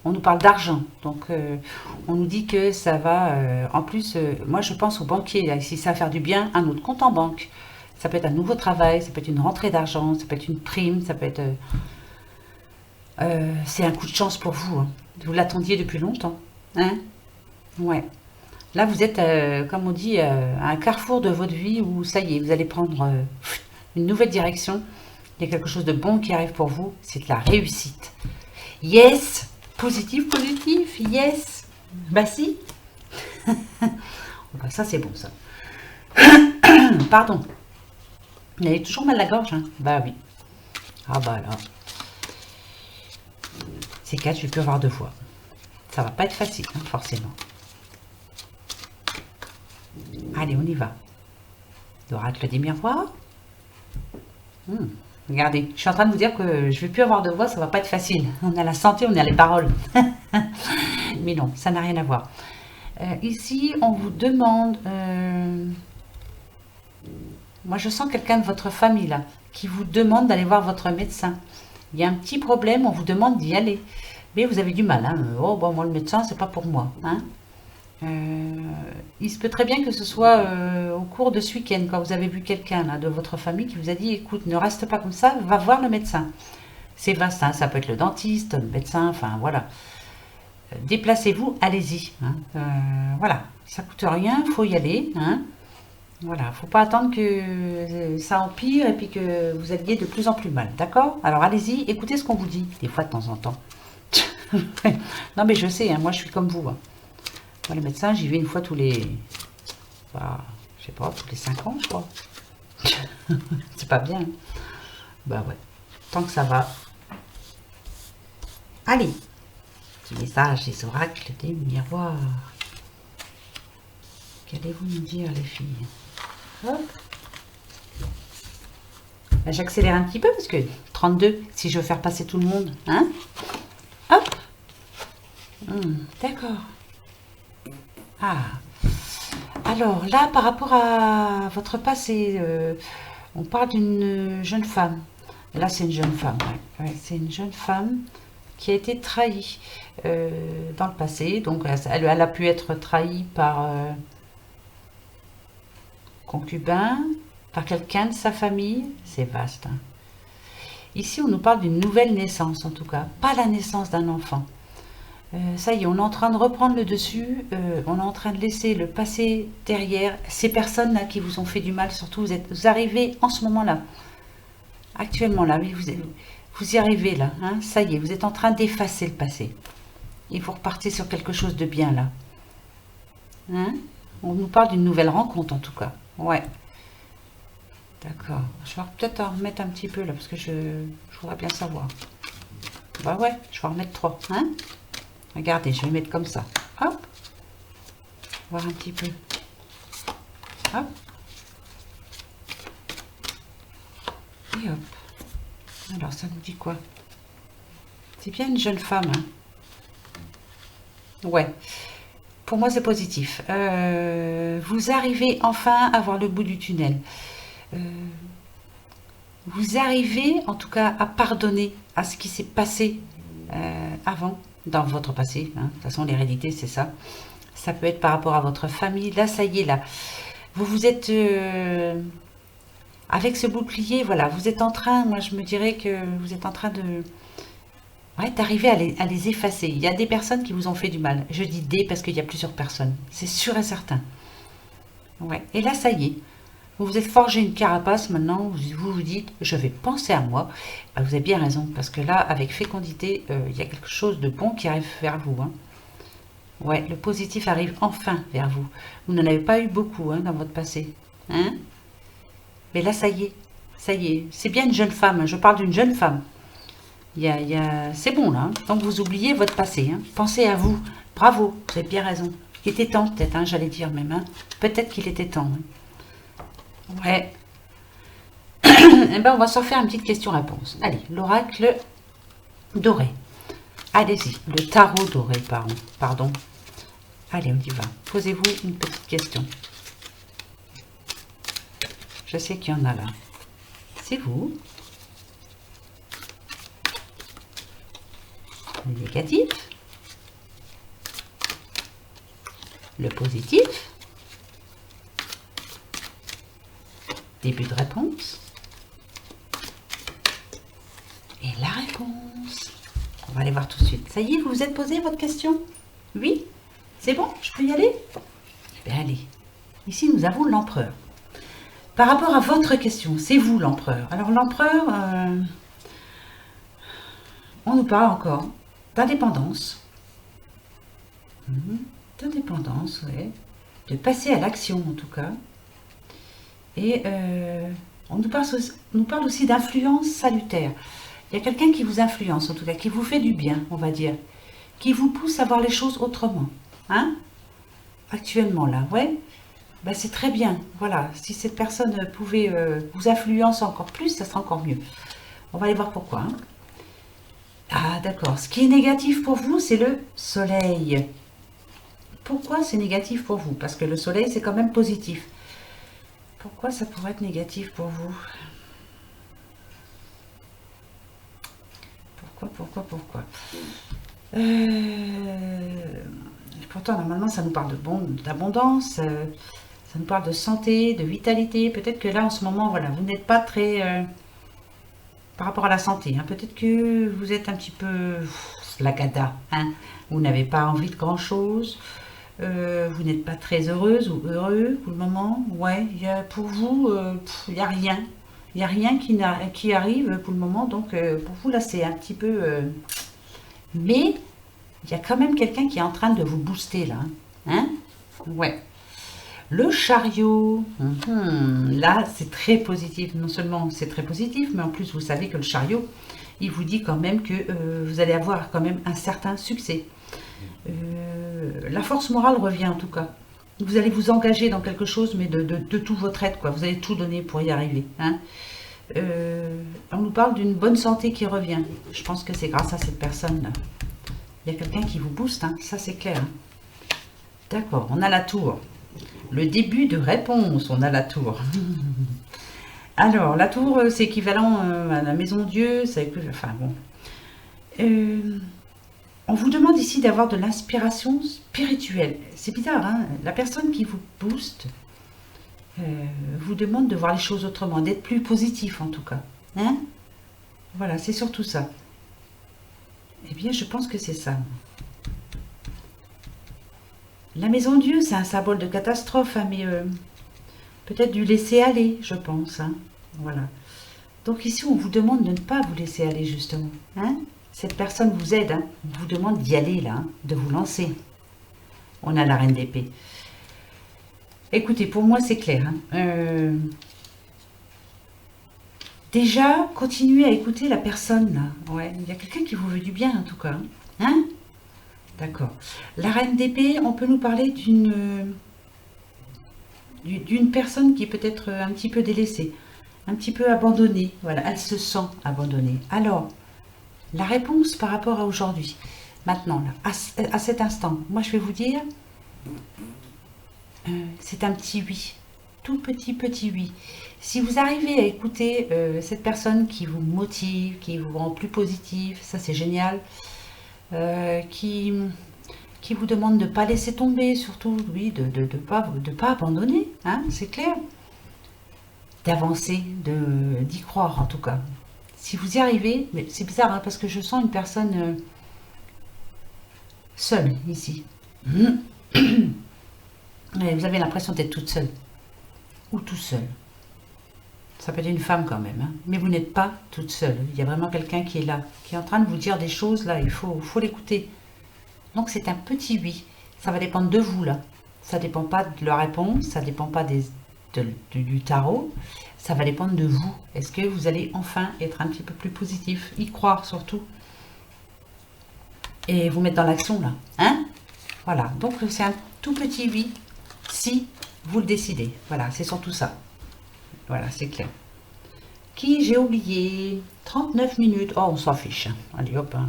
On nous parle d'argent. Donc, on nous dit que ça va... en plus, moi, je pense aux banquiers. Là, si ça va faire du bien, un autre compte en banque. Ça peut être un nouveau travail, ça peut être une rentrée d'argent, ça peut être une prime, ça peut être... c'est un coup de chance pour vous. Hein. Vous l'attendiez depuis longtemps. Hein? Ouais. Là, vous êtes, comme on dit, à un carrefour de votre vie où, ça y est, vous allez prendre une nouvelle direction. Il y a quelque chose de bon qui arrive pour vous. C'est de la réussite. Yes! Positif, positif, yes! Bah si! Bah, ça, c'est bon, ça. Pardon. Vous avez toujours mal à la gorge, hein? Bah oui. Ah bah là. C'est 4, je vais plus avoir de voix. Ça va pas être facile, hein, forcément. Allez, on y va. L'oracle des miroirs. Regardez, je suis en train de vous dire que je vais plus avoir de voix, ça va pas être facile. On a la santé, on a les paroles. Mais non, ça n'a rien à voir. Ici, on vous demande... moi, je sens quelqu'un de votre famille, là, qui vous demande d'aller voir votre médecin. Il y a un petit problème, on vous demande d'y aller. Mais vous avez du mal. Hein. Oh, bon, moi, le médecin, c'est pas pour moi. Hein. Il se peut très bien que ce soit au cours de ce week-end, quand vous avez vu quelqu'un là de votre famille qui vous a dit, écoute, ne reste pas comme ça, va voir le médecin. C'est vaste, hein, ça peut être le dentiste, le médecin, enfin voilà. Déplacez-vous, allez-y. Hein. Voilà, ça coûte rien, faut y aller. Hein. Voilà, faut pas attendre que ça empire et puis que vous alliez de plus en plus mal, d'accord? Alors allez-y, écoutez ce qu'on vous dit, des fois de temps en temps. Non mais je sais, hein, moi je suis comme vous. Hein. Moi, le médecin, j'y vais une fois tous les... Bah, je sais pas, tous les 5 ans, je crois. C'est pas bien. Hein. Bah ouais, tant que ça va. Allez, petit message des oracles des miroirs. Qu'allez-vous nous dire, les filles? Hop. Bah, j'accélère un petit peu parce que 32, si je veux faire passer tout le monde. Hein? Hop. D'accord. Ah. Alors là, par rapport à votre passé, on parle d'une jeune femme. Là, c'est une jeune femme. Ouais. Ouais, c'est une jeune femme qui a été trahie dans le passé. Donc, elle a pu être trahie par concubin, par quelqu'un de sa famille. C'est vaste. Hein. Ici, on nous parle d'une nouvelle naissance, en tout cas. Pas la naissance d'un enfant. Ça y est, on est en train de reprendre le dessus, on est en train de laisser le passé derrière. Ces personnes-là qui vous ont fait du mal, surtout, vous arrivez en ce moment-là, actuellement là, oui, vous y arrivez là, hein, ça y est, vous êtes en train d'effacer le passé. Et vous repartez sur quelque chose de bien là. Hein? On nous parle d'une nouvelle rencontre en tout cas. Ouais. D'accord. Je vais peut-être en remettre un petit peu là, parce que je voudrais bien savoir. Bah ouais, je vais en remettre 3, hein? Regardez, je vais mettre comme ça. Hop. Voir un petit peu. Hop. Et hop. Alors, ça nous dit quoi? C'est bien une jeune femme. Hein. Ouais. Pour moi, c'est positif. Vous arrivez enfin à voir le bout du tunnel. Vous arrivez, en tout cas, à pardonner à ce qui s'est passé avant. Dans votre passé, hein. De toute façon l'hérédité c'est ça. Ça peut être par rapport à votre famille. Là ça y est là. Vous êtes avec ce bouclier, voilà, vous êtes en train, moi je me dirais que vous êtes en train de ouais, d'arriver à les effacer. Il y a des personnes qui vous ont fait du mal. Je dis des parce qu'il y a plusieurs personnes. C'est sûr et certain. Ouais. Et là ça y est. Vous vous êtes forgé une carapace, maintenant vous dites, je vais penser à moi. Ben, vous avez bien raison, parce que là, avec fécondité, il y a quelque chose de bon qui arrive vers vous. Hein. Ouais, le positif arrive enfin vers vous. Vous n'en avez pas eu beaucoup hein, dans votre passé. Hein. Mais là, ça y est, c'est bien une jeune femme, hein. Je parle d'une jeune femme. C'est bon là, hein. Donc vous oubliez votre passé. Hein. Pensez à vous, bravo, vous avez bien raison. Il était temps, peut-être, hein, j'allais dire même. Hein. Peut-être qu'il était temps. Hein. Ouais. Eh ben, on va s'en faire une petite question-réponse. Allez, l'oracle doré. Allez-y, le tarot doré, pardon. Allez, on y va. Posez-vous une petite question. Je sais qu'il y en a là. C'est vous. Le négatif. Le positif. Début de réponse. Et la réponse. On va aller voir tout de suite. Ça y est, vous vous êtes posé votre question? Oui? C'est bon? Je peux y aller? Eh bien, allez. Ici, nous avons l'empereur. Par rapport à votre question, c'est vous l'empereur. Alors, l'empereur, on nous parle encore d'indépendance. D'indépendance, oui. De passer à l'action, en tout cas. Et on nous parle aussi d'influence salutaire. Il y a quelqu'un qui vous influence, en tout cas, qui vous fait du bien, on va dire. Qui vous pousse à voir les choses autrement. Hein? Actuellement, là, ouais. Ben, c'est très bien. Voilà. Si cette personne pouvait vous influencer encore plus, ça serait encore mieux. On va aller voir pourquoi. Hein. Ah, d'accord. Ce qui est négatif pour vous, c'est le soleil. Pourquoi c'est négatif pour vous? Parce que le soleil, c'est quand même positif. Pourquoi ça pourrait être négatif pour vous? Pourquoi Pourtant, normalement, ça nous parle d'abondance, ça nous parle de santé, de vitalité. Peut-être que là, en ce moment, voilà, vous n'êtes pas très... par rapport à la santé, hein, peut-être que vous êtes un petit peu flagada, hein, vous n'avez pas envie de grand-chose, vous n'êtes pas très heureuse ou heureux pour le moment. Ouais, pour vous, il n'y a rien. Il n'y a rien qui arrive pour le moment, donc pour vous, là, c'est un petit peu... mais il y a quand même quelqu'un qui est en train de vous booster, là. Hein? Ouais. Le chariot, là, c'est très positif. Non seulement c'est très positif, mais en plus, vous savez que le chariot, il vous dit quand même que vous allez avoir quand même un certain succès. La force morale revient, en tout cas. Vous allez vous engager dans quelque chose, mais de tout votre être, quoi. Vous allez tout donner pour y arriver. Hein. On nous parle d'une bonne santé qui revient. Je pense que c'est grâce à cette personne-là. Il y a quelqu'un qui vous booste, hein. Ça c'est clair. Hein. D'accord, on a la tour. Le début de réponse, on a la tour. Alors, la tour, c'est équivalent à la maison Dieu. Enfin bon. On vous demande ici d'avoir de l'inspiration spirituelle. C'est bizarre, hein. La personne qui vous booste vous demande de voir les choses autrement, d'être plus positif en tout cas. Hein? Voilà, c'est surtout ça. Eh bien, je pense que c'est ça. La maison Dieu, c'est un symbole de catastrophe, hein, mais peut-être du laisser aller, je pense. Hein. Voilà. Donc ici, on vous demande de ne pas vous laisser aller, justement. Hein. Cette personne vous aide, hein. On vous demande d'y aller, là, hein, de vous lancer. On a la reine d'épée. Écoutez, pour moi, c'est clair. Hein. Déjà, continuez à écouter la personne, là. Ouais, il y a quelqu'un qui vous veut du bien, en tout cas. Hein. D'accord. La reine d'épée, on peut nous parler d'une personne qui est peut-être un petit peu délaissée, un petit peu abandonnée. Voilà, elle se sent abandonnée. Alors, la réponse par rapport à aujourd'hui, maintenant, là, à cet instant, moi je vais vous dire, c'est un petit oui, tout petit oui. Si vous arrivez à écouter cette personne qui vous motive, qui vous rend plus positif, ça c'est génial. Qui vous demande de ne pas laisser tomber, surtout, oui, de ne pas abandonner, hein, c'est clair. D'avancer, d'y croire en tout cas. Si vous y arrivez, mais c'est bizarre, hein, parce que je sens une personne seule ici. Et vous avez l'impression d'être toute seule, ou tout seul. Ça peut être une femme quand même, hein, mais vous n'êtes pas toute seule. Il y a vraiment quelqu'un qui est là, qui est en train de vous dire des choses, là, il faut l'écouter. Donc c'est un petit oui. Ça va dépendre de vous, là. Ça ne dépend pas de la réponse, ça ne dépend pas du tarot. Ça va dépendre de vous. Est-ce que vous allez enfin être un petit peu plus positif, y croire surtout, et vous mettre dans l'action, là. Hein? Voilà, donc c'est tout petit oui, si vous le décidez. Voilà, c'est surtout ça. Voilà, c'est clair. Qui j'ai oublié? 39 minutes. Oh, on s'en fiche. Allez, hop. Hein.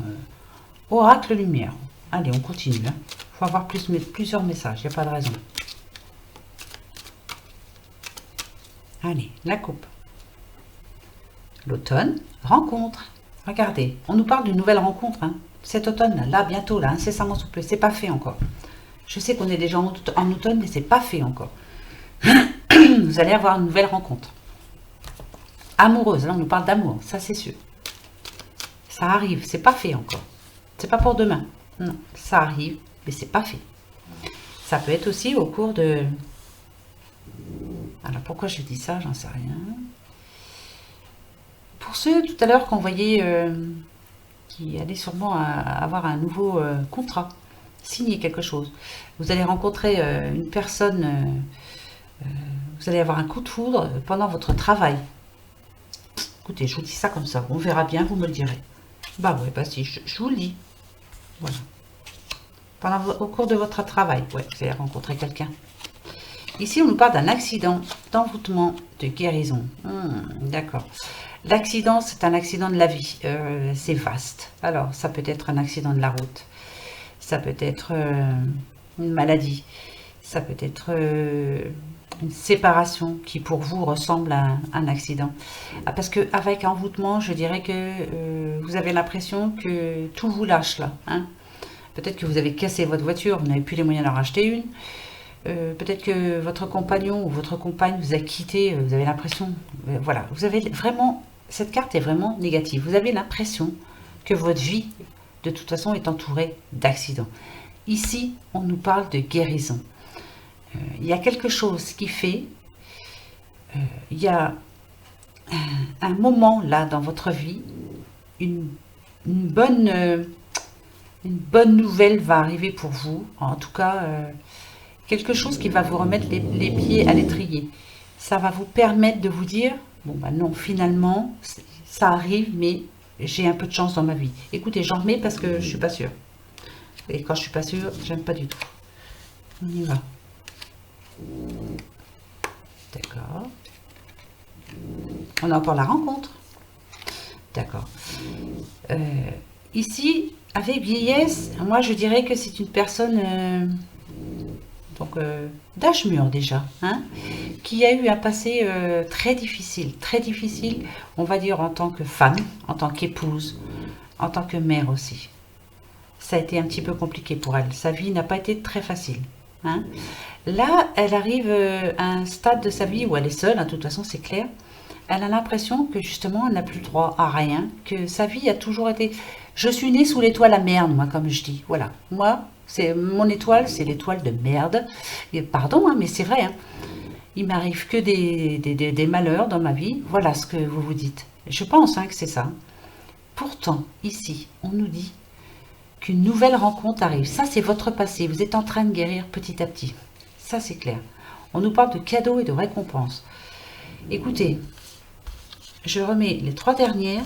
Oracle lumière. Allez, on continue. Il faut avoir plusieurs messages. Il n'y a pas de raison. Allez, la coupe. L'automne, rencontre. Regardez, on nous parle d'une nouvelle rencontre. Hein. Cet automne, là, bientôt, là, incessamment sous peu. C'est pas fait encore. Je sais qu'on est déjà en automne, mais c'est pas fait encore. Vous allez avoir une nouvelle rencontre. Amoureuse, là, on nous parle d'amour. Ça, c'est sûr. Ça arrive, c'est pas fait encore. C'est pas pour demain. Non, ça arrive, mais c'est pas fait. Ça peut être aussi au cours de... Alors, pourquoi je dis ça? J'en sais rien. Pour ceux, tout à l'heure, qu'on voyait... qui allaient sûrement avoir un nouveau contrat, signer quelque chose. Vous allez rencontrer une personne... vous allez avoir un coup de foudre pendant votre travail. Écoutez, je vous dis ça comme ça. On verra bien, vous me le direz. Bah ouais, bah si, je vous le dis. Voilà. Au cours de votre travail, ouais, vous allez rencontrer quelqu'un. Ici, on nous parle d'un accident d'envoûtement, de guérison. D'accord. L'accident, c'est un accident de la vie. C'est vaste. Alors, ça peut être un accident de la route. Ça peut être une maladie. Ça peut être une séparation qui, pour vous, ressemble à un accident. Parce qu'avec envoûtement, je dirais que vous avez l'impression que tout vous lâche, là. Hein. Peut-être que vous avez cassé votre voiture, vous n'avez plus les moyens d'en racheter une. Peut-être que votre compagnon ou votre compagne vous a quitté, vous avez l'impression... voilà, vous avez vraiment... Cette carte est vraiment négative. Vous avez l'impression que votre vie, de toute façon, est entourée d'accidents. Ici, on nous parle de guérison. Il y a quelque chose qui fait... il y a un moment, là, dans votre vie, une bonne nouvelle va arriver pour vous. En tout cas... quelque chose qui va vous remettre les pieds à l'étrier. Ça va vous permettre de vous dire, bon bah non, finalement, ça arrive, mais j'ai un peu de chance dans ma vie. Écoutez, j'en remets parce que je suis pas sûre. Et quand je suis pas sûre, j'aime pas du tout. On y va. D'accord. On a encore la rencontre. D'accord. Ici, avec vieillesse, moi je dirais que c'est une personne... donc d'âge mûr déjà, hein, qui a eu un passé très difficile, on va dire en tant que femme, en tant qu'épouse, en tant que mère aussi. Ça a été un petit peu compliqué pour elle, sa vie n'a pas été très facile. Hein. Là, elle arrive à un stade de sa vie où elle est seule, hein, de toute façon c'est clair, elle a l'impression que justement elle n'a plus le droit à rien, que sa vie a toujours été... Je suis née sous l'étoile à merde, moi, comme je dis, voilà, moi... Mon étoile, c'est l'étoile de merde. Et pardon, hein, mais c'est vrai. Hein. Il m'arrive que des malheurs dans ma vie. Voilà ce que vous vous dites. Je pense hein, que c'est ça. Pourtant, ici, on nous dit qu'une nouvelle rencontre arrive. Ça, c'est votre passé. Vous êtes en train de guérir petit à petit. Ça, c'est clair. On nous parle de cadeaux et de récompenses. Écoutez, je remets les 3 dernières.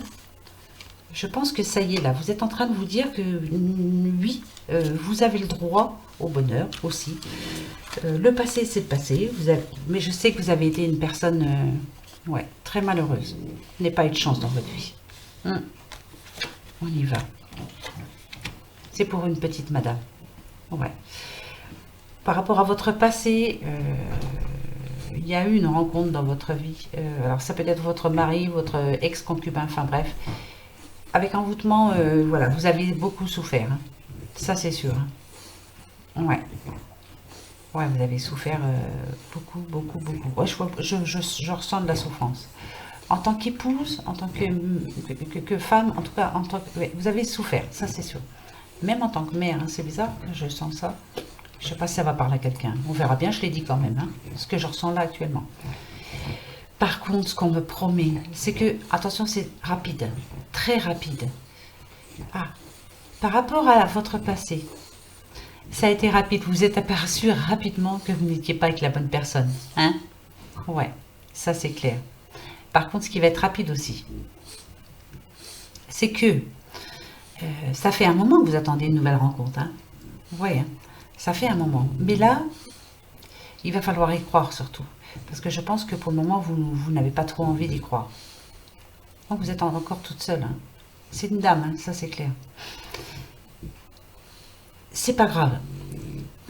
Je pense que ça y est, là, vous êtes en train de vous dire que oui, vous avez le droit au bonheur aussi. Le passé, c'est le passé. Mais je sais que vous avez été une personne ouais, très malheureuse. Vous n'avez pas eu de chance dans votre vie. On y va. C'est pour une petite madame. Ouais. Par rapport à votre passé, il y a eu une rencontre dans votre vie. Alors, ça peut être votre mari, votre ex-concubin, enfin bref. Avec envoûtement, voilà, vous avez beaucoup souffert. Hein. Ça, c'est sûr. Hein. Ouais. Ouais, vous avez souffert beaucoup. Ouais, je ressens de la souffrance. En tant qu'épouse, en tant que femme, en tout cas, ouais, vous avez souffert, ça c'est sûr. Même en tant que mère, hein, c'est bizarre, je sens ça. Je ne sais pas si ça va parler à quelqu'un. On verra bien, je l'ai dit quand même, hein, ce que je ressens là actuellement. Par contre, ce qu'on me promet, c'est que, attention, c'est rapide, très rapide. Ah, par rapport à votre passé, ça a été rapide. Vous êtes aperçu rapidement que vous n'étiez pas avec la bonne personne. Hein? Ouais, ça c'est clair. Par contre, ce qui va être rapide aussi, c'est que ça fait un moment que vous attendez une nouvelle rencontre. Hein? Ouais, hein? Ça fait un moment. Mais là, il va falloir y croire surtout. Parce que je pense que pour le moment, vous n'avez pas trop envie d'y croire. Donc vous êtes encore toute seule. Hein. C'est une dame, hein, ça c'est clair. C'est pas grave.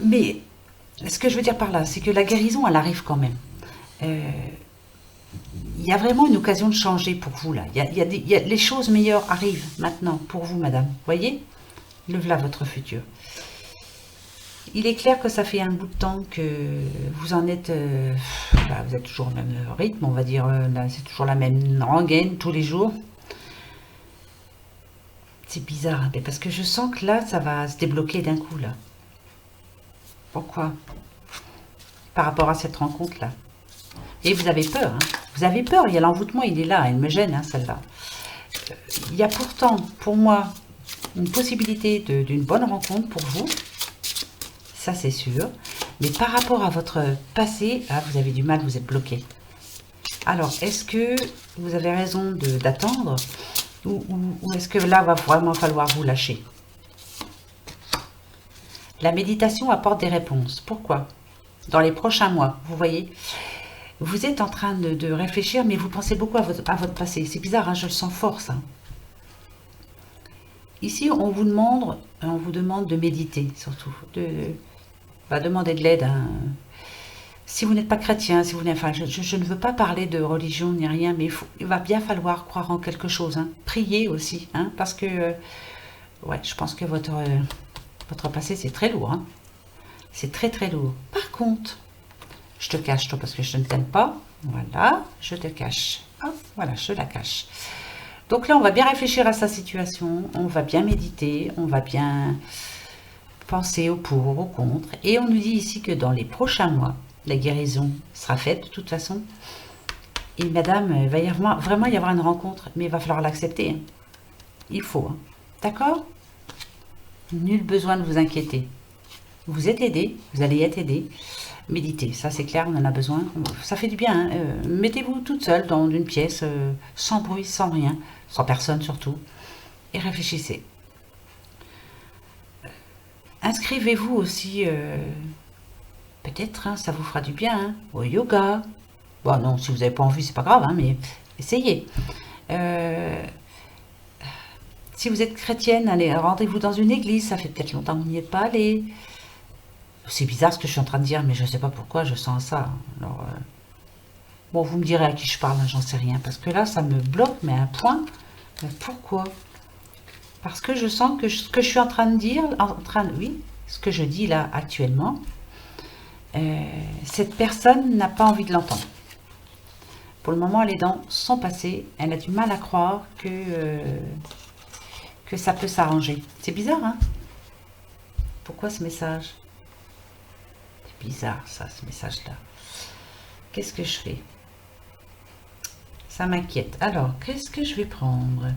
Mais ce que je veux dire par là, c'est que la guérison, elle arrive quand même. Il y a vraiment une occasion de changer pour vous là. Les choses meilleures arrivent maintenant pour vous, madame. Voyez, le voilà votre futur. Il est clair que ça fait un bout de temps que vous en êtes... vous êtes toujours au même rythme, on va dire. C'est toujours la même rengaine tous les jours. C'est bizarre, hein, parce que je sens que là, ça va se débloquer d'un coup, là. Pourquoi? Par rapport à cette rencontre-là. Et vous avez peur, hein. Vous avez peur, il y a l'envoûtement, il est là, elle me gêne, hein, celle-là. Il y a pourtant, pour moi, une possibilité d'une bonne rencontre pour vous. Ça, c'est sûr. Mais par rapport à votre passé, vous avez du mal, vous êtes bloqué. Alors, est-ce que vous avez raison d'attendre ou est-ce que là, va vraiment falloir vous lâcher? La méditation apporte des réponses. Pourquoi? Dans les prochains mois, vous voyez, vous êtes en train de réfléchir, mais vous pensez beaucoup à votre passé. C'est bizarre, hein, je le sens fort, ça. Ici, on vous demande de méditer, surtout. Demander de l'aide. Hein. Si vous n'êtes pas chrétien, si vous n'êtes, enfin, je ne veux pas parler de religion ni rien, mais il va bien falloir croire en quelque chose. Hein. Prier aussi, hein, parce que ouais, je pense que votre passé, c'est très lourd. Hein. C'est très très lourd. Par contre, je te cache toi parce que je ne t'aime pas. Voilà, je te cache. Hop, voilà, je la cache. Donc là, on va bien réfléchir à sa situation, on va bien méditer, on va bien penser au pour, au contre. Et on nous dit ici que dans les prochains mois, la guérison sera faite de toute façon. Et madame, il va vraiment y avoir une rencontre, mais il va falloir l'accepter. Hein. Il faut. Hein. D'accord? Nul besoin de vous inquiéter. Vous êtes aidé, vous allez être aidé. Méditez, ça c'est clair, on en a besoin. Ça fait du bien. Hein. Mettez-vous toute seule dans une pièce, sans bruit, sans rien, sans personne surtout, et réfléchissez. Inscrivez-vous aussi, peut-être, hein, ça vous fera du bien, hein, au yoga. Bon, non, si vous n'avez pas envie, c'est pas grave, hein, mais essayez. Si vous êtes chrétienne, allez, rendez-vous dans une église, ça fait peut-être longtemps que vous n'y êtes pas allé. C'est bizarre ce que je suis en train de dire, mais je ne sais pas pourquoi je sens ça. Alors, bon, vous me direz à qui je parle, hein, j'en sais rien. Parce que là, ça me bloque, mais à un point. Mais pourquoi? Parce que je sens que ce que je suis en train de dire, oui, ce que je dis là actuellement, cette personne n'a pas envie de l'entendre. Pour le moment, elle est dans son passé. Elle a du mal à croire que ça peut s'arranger. C'est bizarre, hein? Pourquoi ce message? Bizarre ça, ce message là. Qu'est-ce que je fais? Ça m'inquiète. Alors, qu'est-ce que je vais prendre?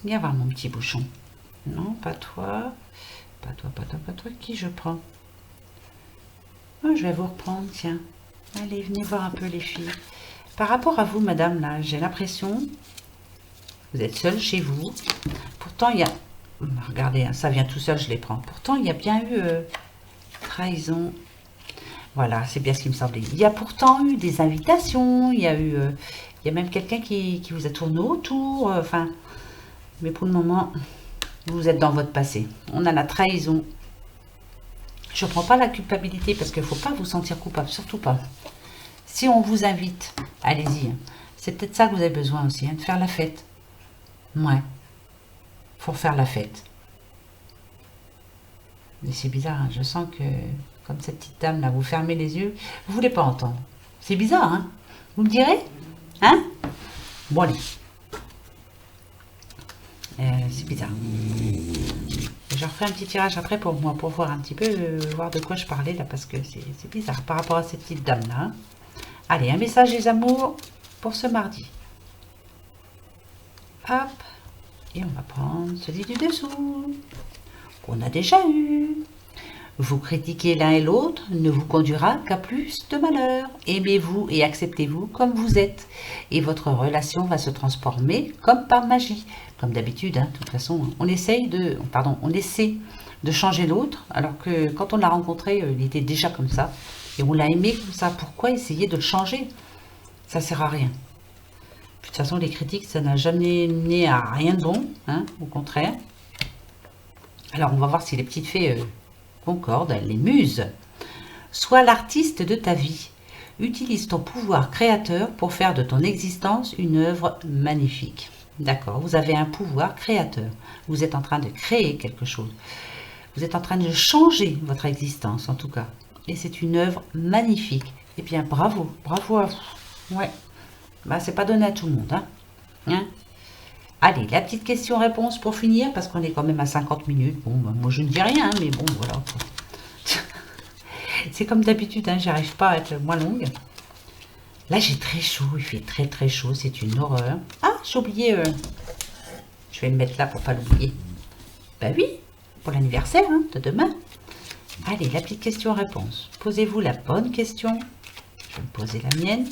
Viens voir mon petit bouchon. Non, pas toi. Pas toi, pas toi, pas toi. Qui je prends? Oh, je vais vous reprendre, tiens. Allez, venez voir un peu les filles. Par rapport à vous, madame, là, j'ai l'impression... Vous êtes seule chez vous. Pourtant, il y a... Regardez, hein, ça vient tout seul, je les prends. Pourtant, il y a bien eu trahison... Voilà, c'est bien ce qui me semblait. Il y a pourtant eu des invitations, il y a même quelqu'un qui vous a tourné autour, enfin, mais pour le moment, vous êtes dans votre passé. On a la trahison. Je ne prends pas la culpabilité parce qu'il ne faut pas vous sentir coupable, surtout pas. Si on vous invite, allez-y. C'est peut-être ça que vous avez besoin aussi, hein, de faire la fête. Ouais, faut faire la fête. Mais c'est bizarre, hein, je sens que... Comme cette petite dame là, vous fermez les yeux, vous voulez pas entendre. C'est bizarre, hein? Vous me direz? Hein? Bon, allez. C'est bizarre. Je referai un petit tirage après pour moi, pour voir un petit peu, voir de quoi je parlais là, parce que c'est bizarre par rapport à cette petite dame là. Hein. Allez, un message des amours pour ce mardi. Hop. Et on va prendre celui du dessous, qu'on a déjà eu. Vous critiquer l'un et l'autre ne vous conduira qu'à plus de malheur. Aimez-vous et acceptez-vous comme vous êtes. Et votre relation va se transformer comme par magie. Comme d'habitude, hein, de toute façon, on essaie de changer l'autre, alors que quand on l'a rencontré, il était déjà comme ça. Et on l'a aimé comme ça. Pourquoi essayer de le changer? Ça sert à rien. De toute façon, les critiques, ça n'a jamais mené à rien de bon, hein, au contraire. Alors, on va voir si les petites fées concordent. Les muses. Sois l'artiste de ta vie. Utilise ton pouvoir créateur pour faire de ton existence une œuvre magnifique. D'accord, vous avez un pouvoir créateur. Vous êtes en train de créer quelque chose. Vous êtes en train de changer votre existence, en tout cas. Et c'est une œuvre magnifique. Eh bien, bravo, bravo à vous. Ouais. Bah, c'est pas donné à tout le monde, hein. Allez, la petite question-réponse pour finir, parce qu'on est quand même à 50 minutes. Bon, bah, moi je ne dis rien, mais bon, voilà. C'est comme d'habitude, hein, j'arrive pas à être moins longue. Là, j'ai très chaud, il fait très très chaud, c'est une horreur. Ah, j'ai oublié, je vais le mettre là pour pas l'oublier. Bah oui, pour l'anniversaire hein, de demain. Allez, la petite question-réponse. Posez-vous la bonne question. Je vais me poser la mienne.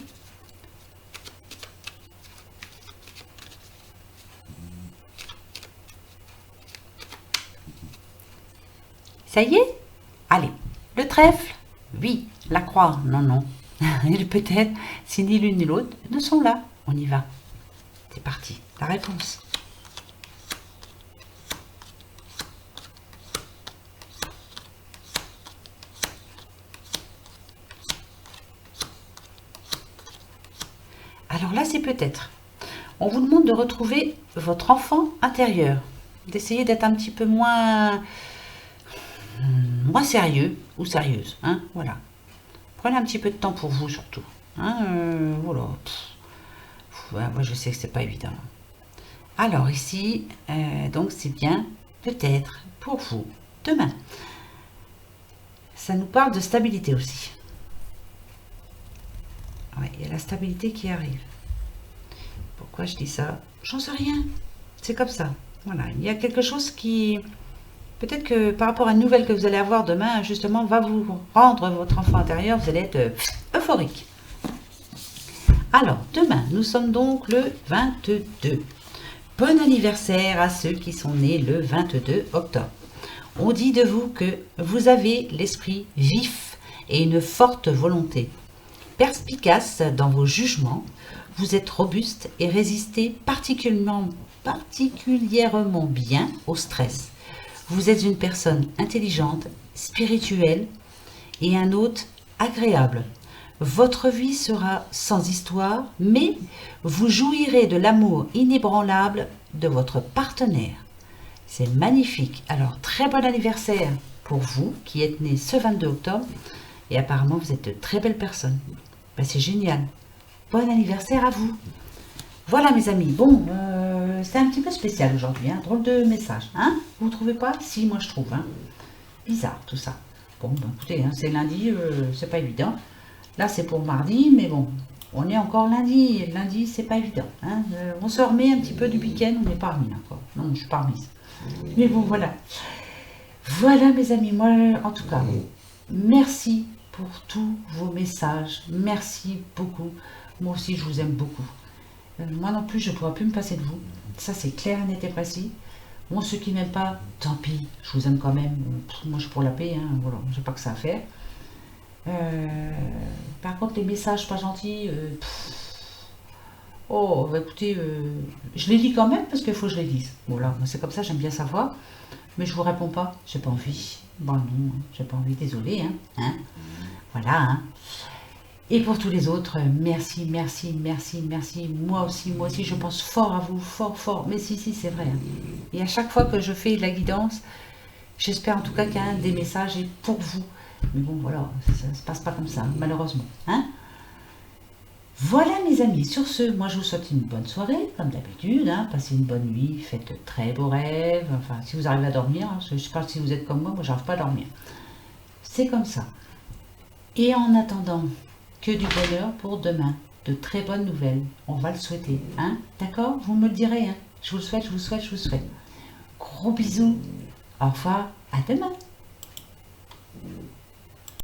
Ça y est? Allez, le trèfle? Oui. La croix? Non, non. Et peut-être, si ni l'une ni l'autre ne sont là. On y va. C'est parti. La réponse. Alors là, c'est peut-être. On vous demande de retrouver votre enfant intérieur. D'essayer d'être un petit peu moins sérieux ou sérieuse. Hein, voilà. Prenez un petit peu de temps pour vous surtout. Hein, voilà. Ouais, moi je sais que c'est pas évident. Alors ici, donc c'est bien peut-être pour vous demain. Ça nous parle de stabilité aussi. Ouais, il y a la stabilité qui arrive. Pourquoi je dis ça? J'en sais rien. C'est comme ça. Voilà, il y a quelque chose qui... Peut-être que par rapport à une nouvelle que vous allez avoir demain, justement, va vous rendre votre enfant intérieur. Vous allez être euphorique. Alors, demain, nous sommes donc le 22. Bon anniversaire à ceux qui sont nés le 22 octobre. On dit de vous que vous avez l'esprit vif et une forte volonté. Perspicace dans vos jugements, vous êtes robuste et résistez particulièrement bien au stress. Vous êtes une personne intelligente, spirituelle et un hôte agréable. Votre vie sera sans histoire, mais vous jouirez de l'amour inébranlable de votre partenaire. C'est magnifique. Alors, très bon anniversaire pour vous qui êtes nés ce 22 octobre. Et apparemment, vous êtes de très belles personnes. Ben, c'est génial. Bon anniversaire à vous. Voilà mes amis. Bon, c'est un petit peu spécial aujourd'hui. Hein. Drôle de message. Hein, vous ne trouvez pas? Si, moi je trouve. Hein. Bizarre tout ça. Bon, ben, écoutez, hein, c'est lundi, c'est pas évident. Là, c'est pour mardi, mais bon, on est encore lundi. Et lundi, c'est pas évident. Hein. On se remet un petit peu du week-end. On n'est pas remis encore. Non, je suis pas remise. Mais bon, voilà. Voilà mes amis. Moi, en tout cas, merci pour tous vos messages. Merci beaucoup. Moi aussi, je vous aime beaucoup. Moi non plus, je ne pourrais plus me passer de vous. Ça, c'est clair, net et précis. Bon, ceux qui n'aiment pas, tant pis. Je vous aime quand même. Moi, je suis pour la paix. Hein. Voilà, j'ai pas que ça à faire. Par contre, les messages pas gentils... oh, bah, écoutez, je les lis quand même parce qu'il faut que je les lise. Voilà, c'est comme ça, j'aime bien savoir. Mais je vous réponds pas. J'ai pas envie. Bon, non, j'ai pas envie. Désolée. Hein. Voilà. Hein. Et pour tous les autres, merci, merci, merci, merci. Moi aussi, je pense fort à vous, fort, fort. Mais si, c'est vrai. Hein. Et à chaque fois que je fais de la guidance, j'espère en tout cas qu'un des messages est pour vous. Mais bon, voilà, ça ne se passe pas comme ça, malheureusement. Hein. Voilà mes amis, sur ce, moi je vous souhaite une bonne soirée, comme d'habitude. Hein. Passez une bonne nuit, faites de très beaux rêves. Enfin, si vous arrivez à dormir, hein, je ne sais pas si vous êtes comme moi j'arrive pas à dormir. C'est comme ça. Et en attendant... que du bonheur pour demain, de très bonnes nouvelles, on va le souhaiter, hein, d'accord? Vous me le direz, hein, je vous le souhaite, je vous le souhaite. Gros bisous, au revoir, à demain.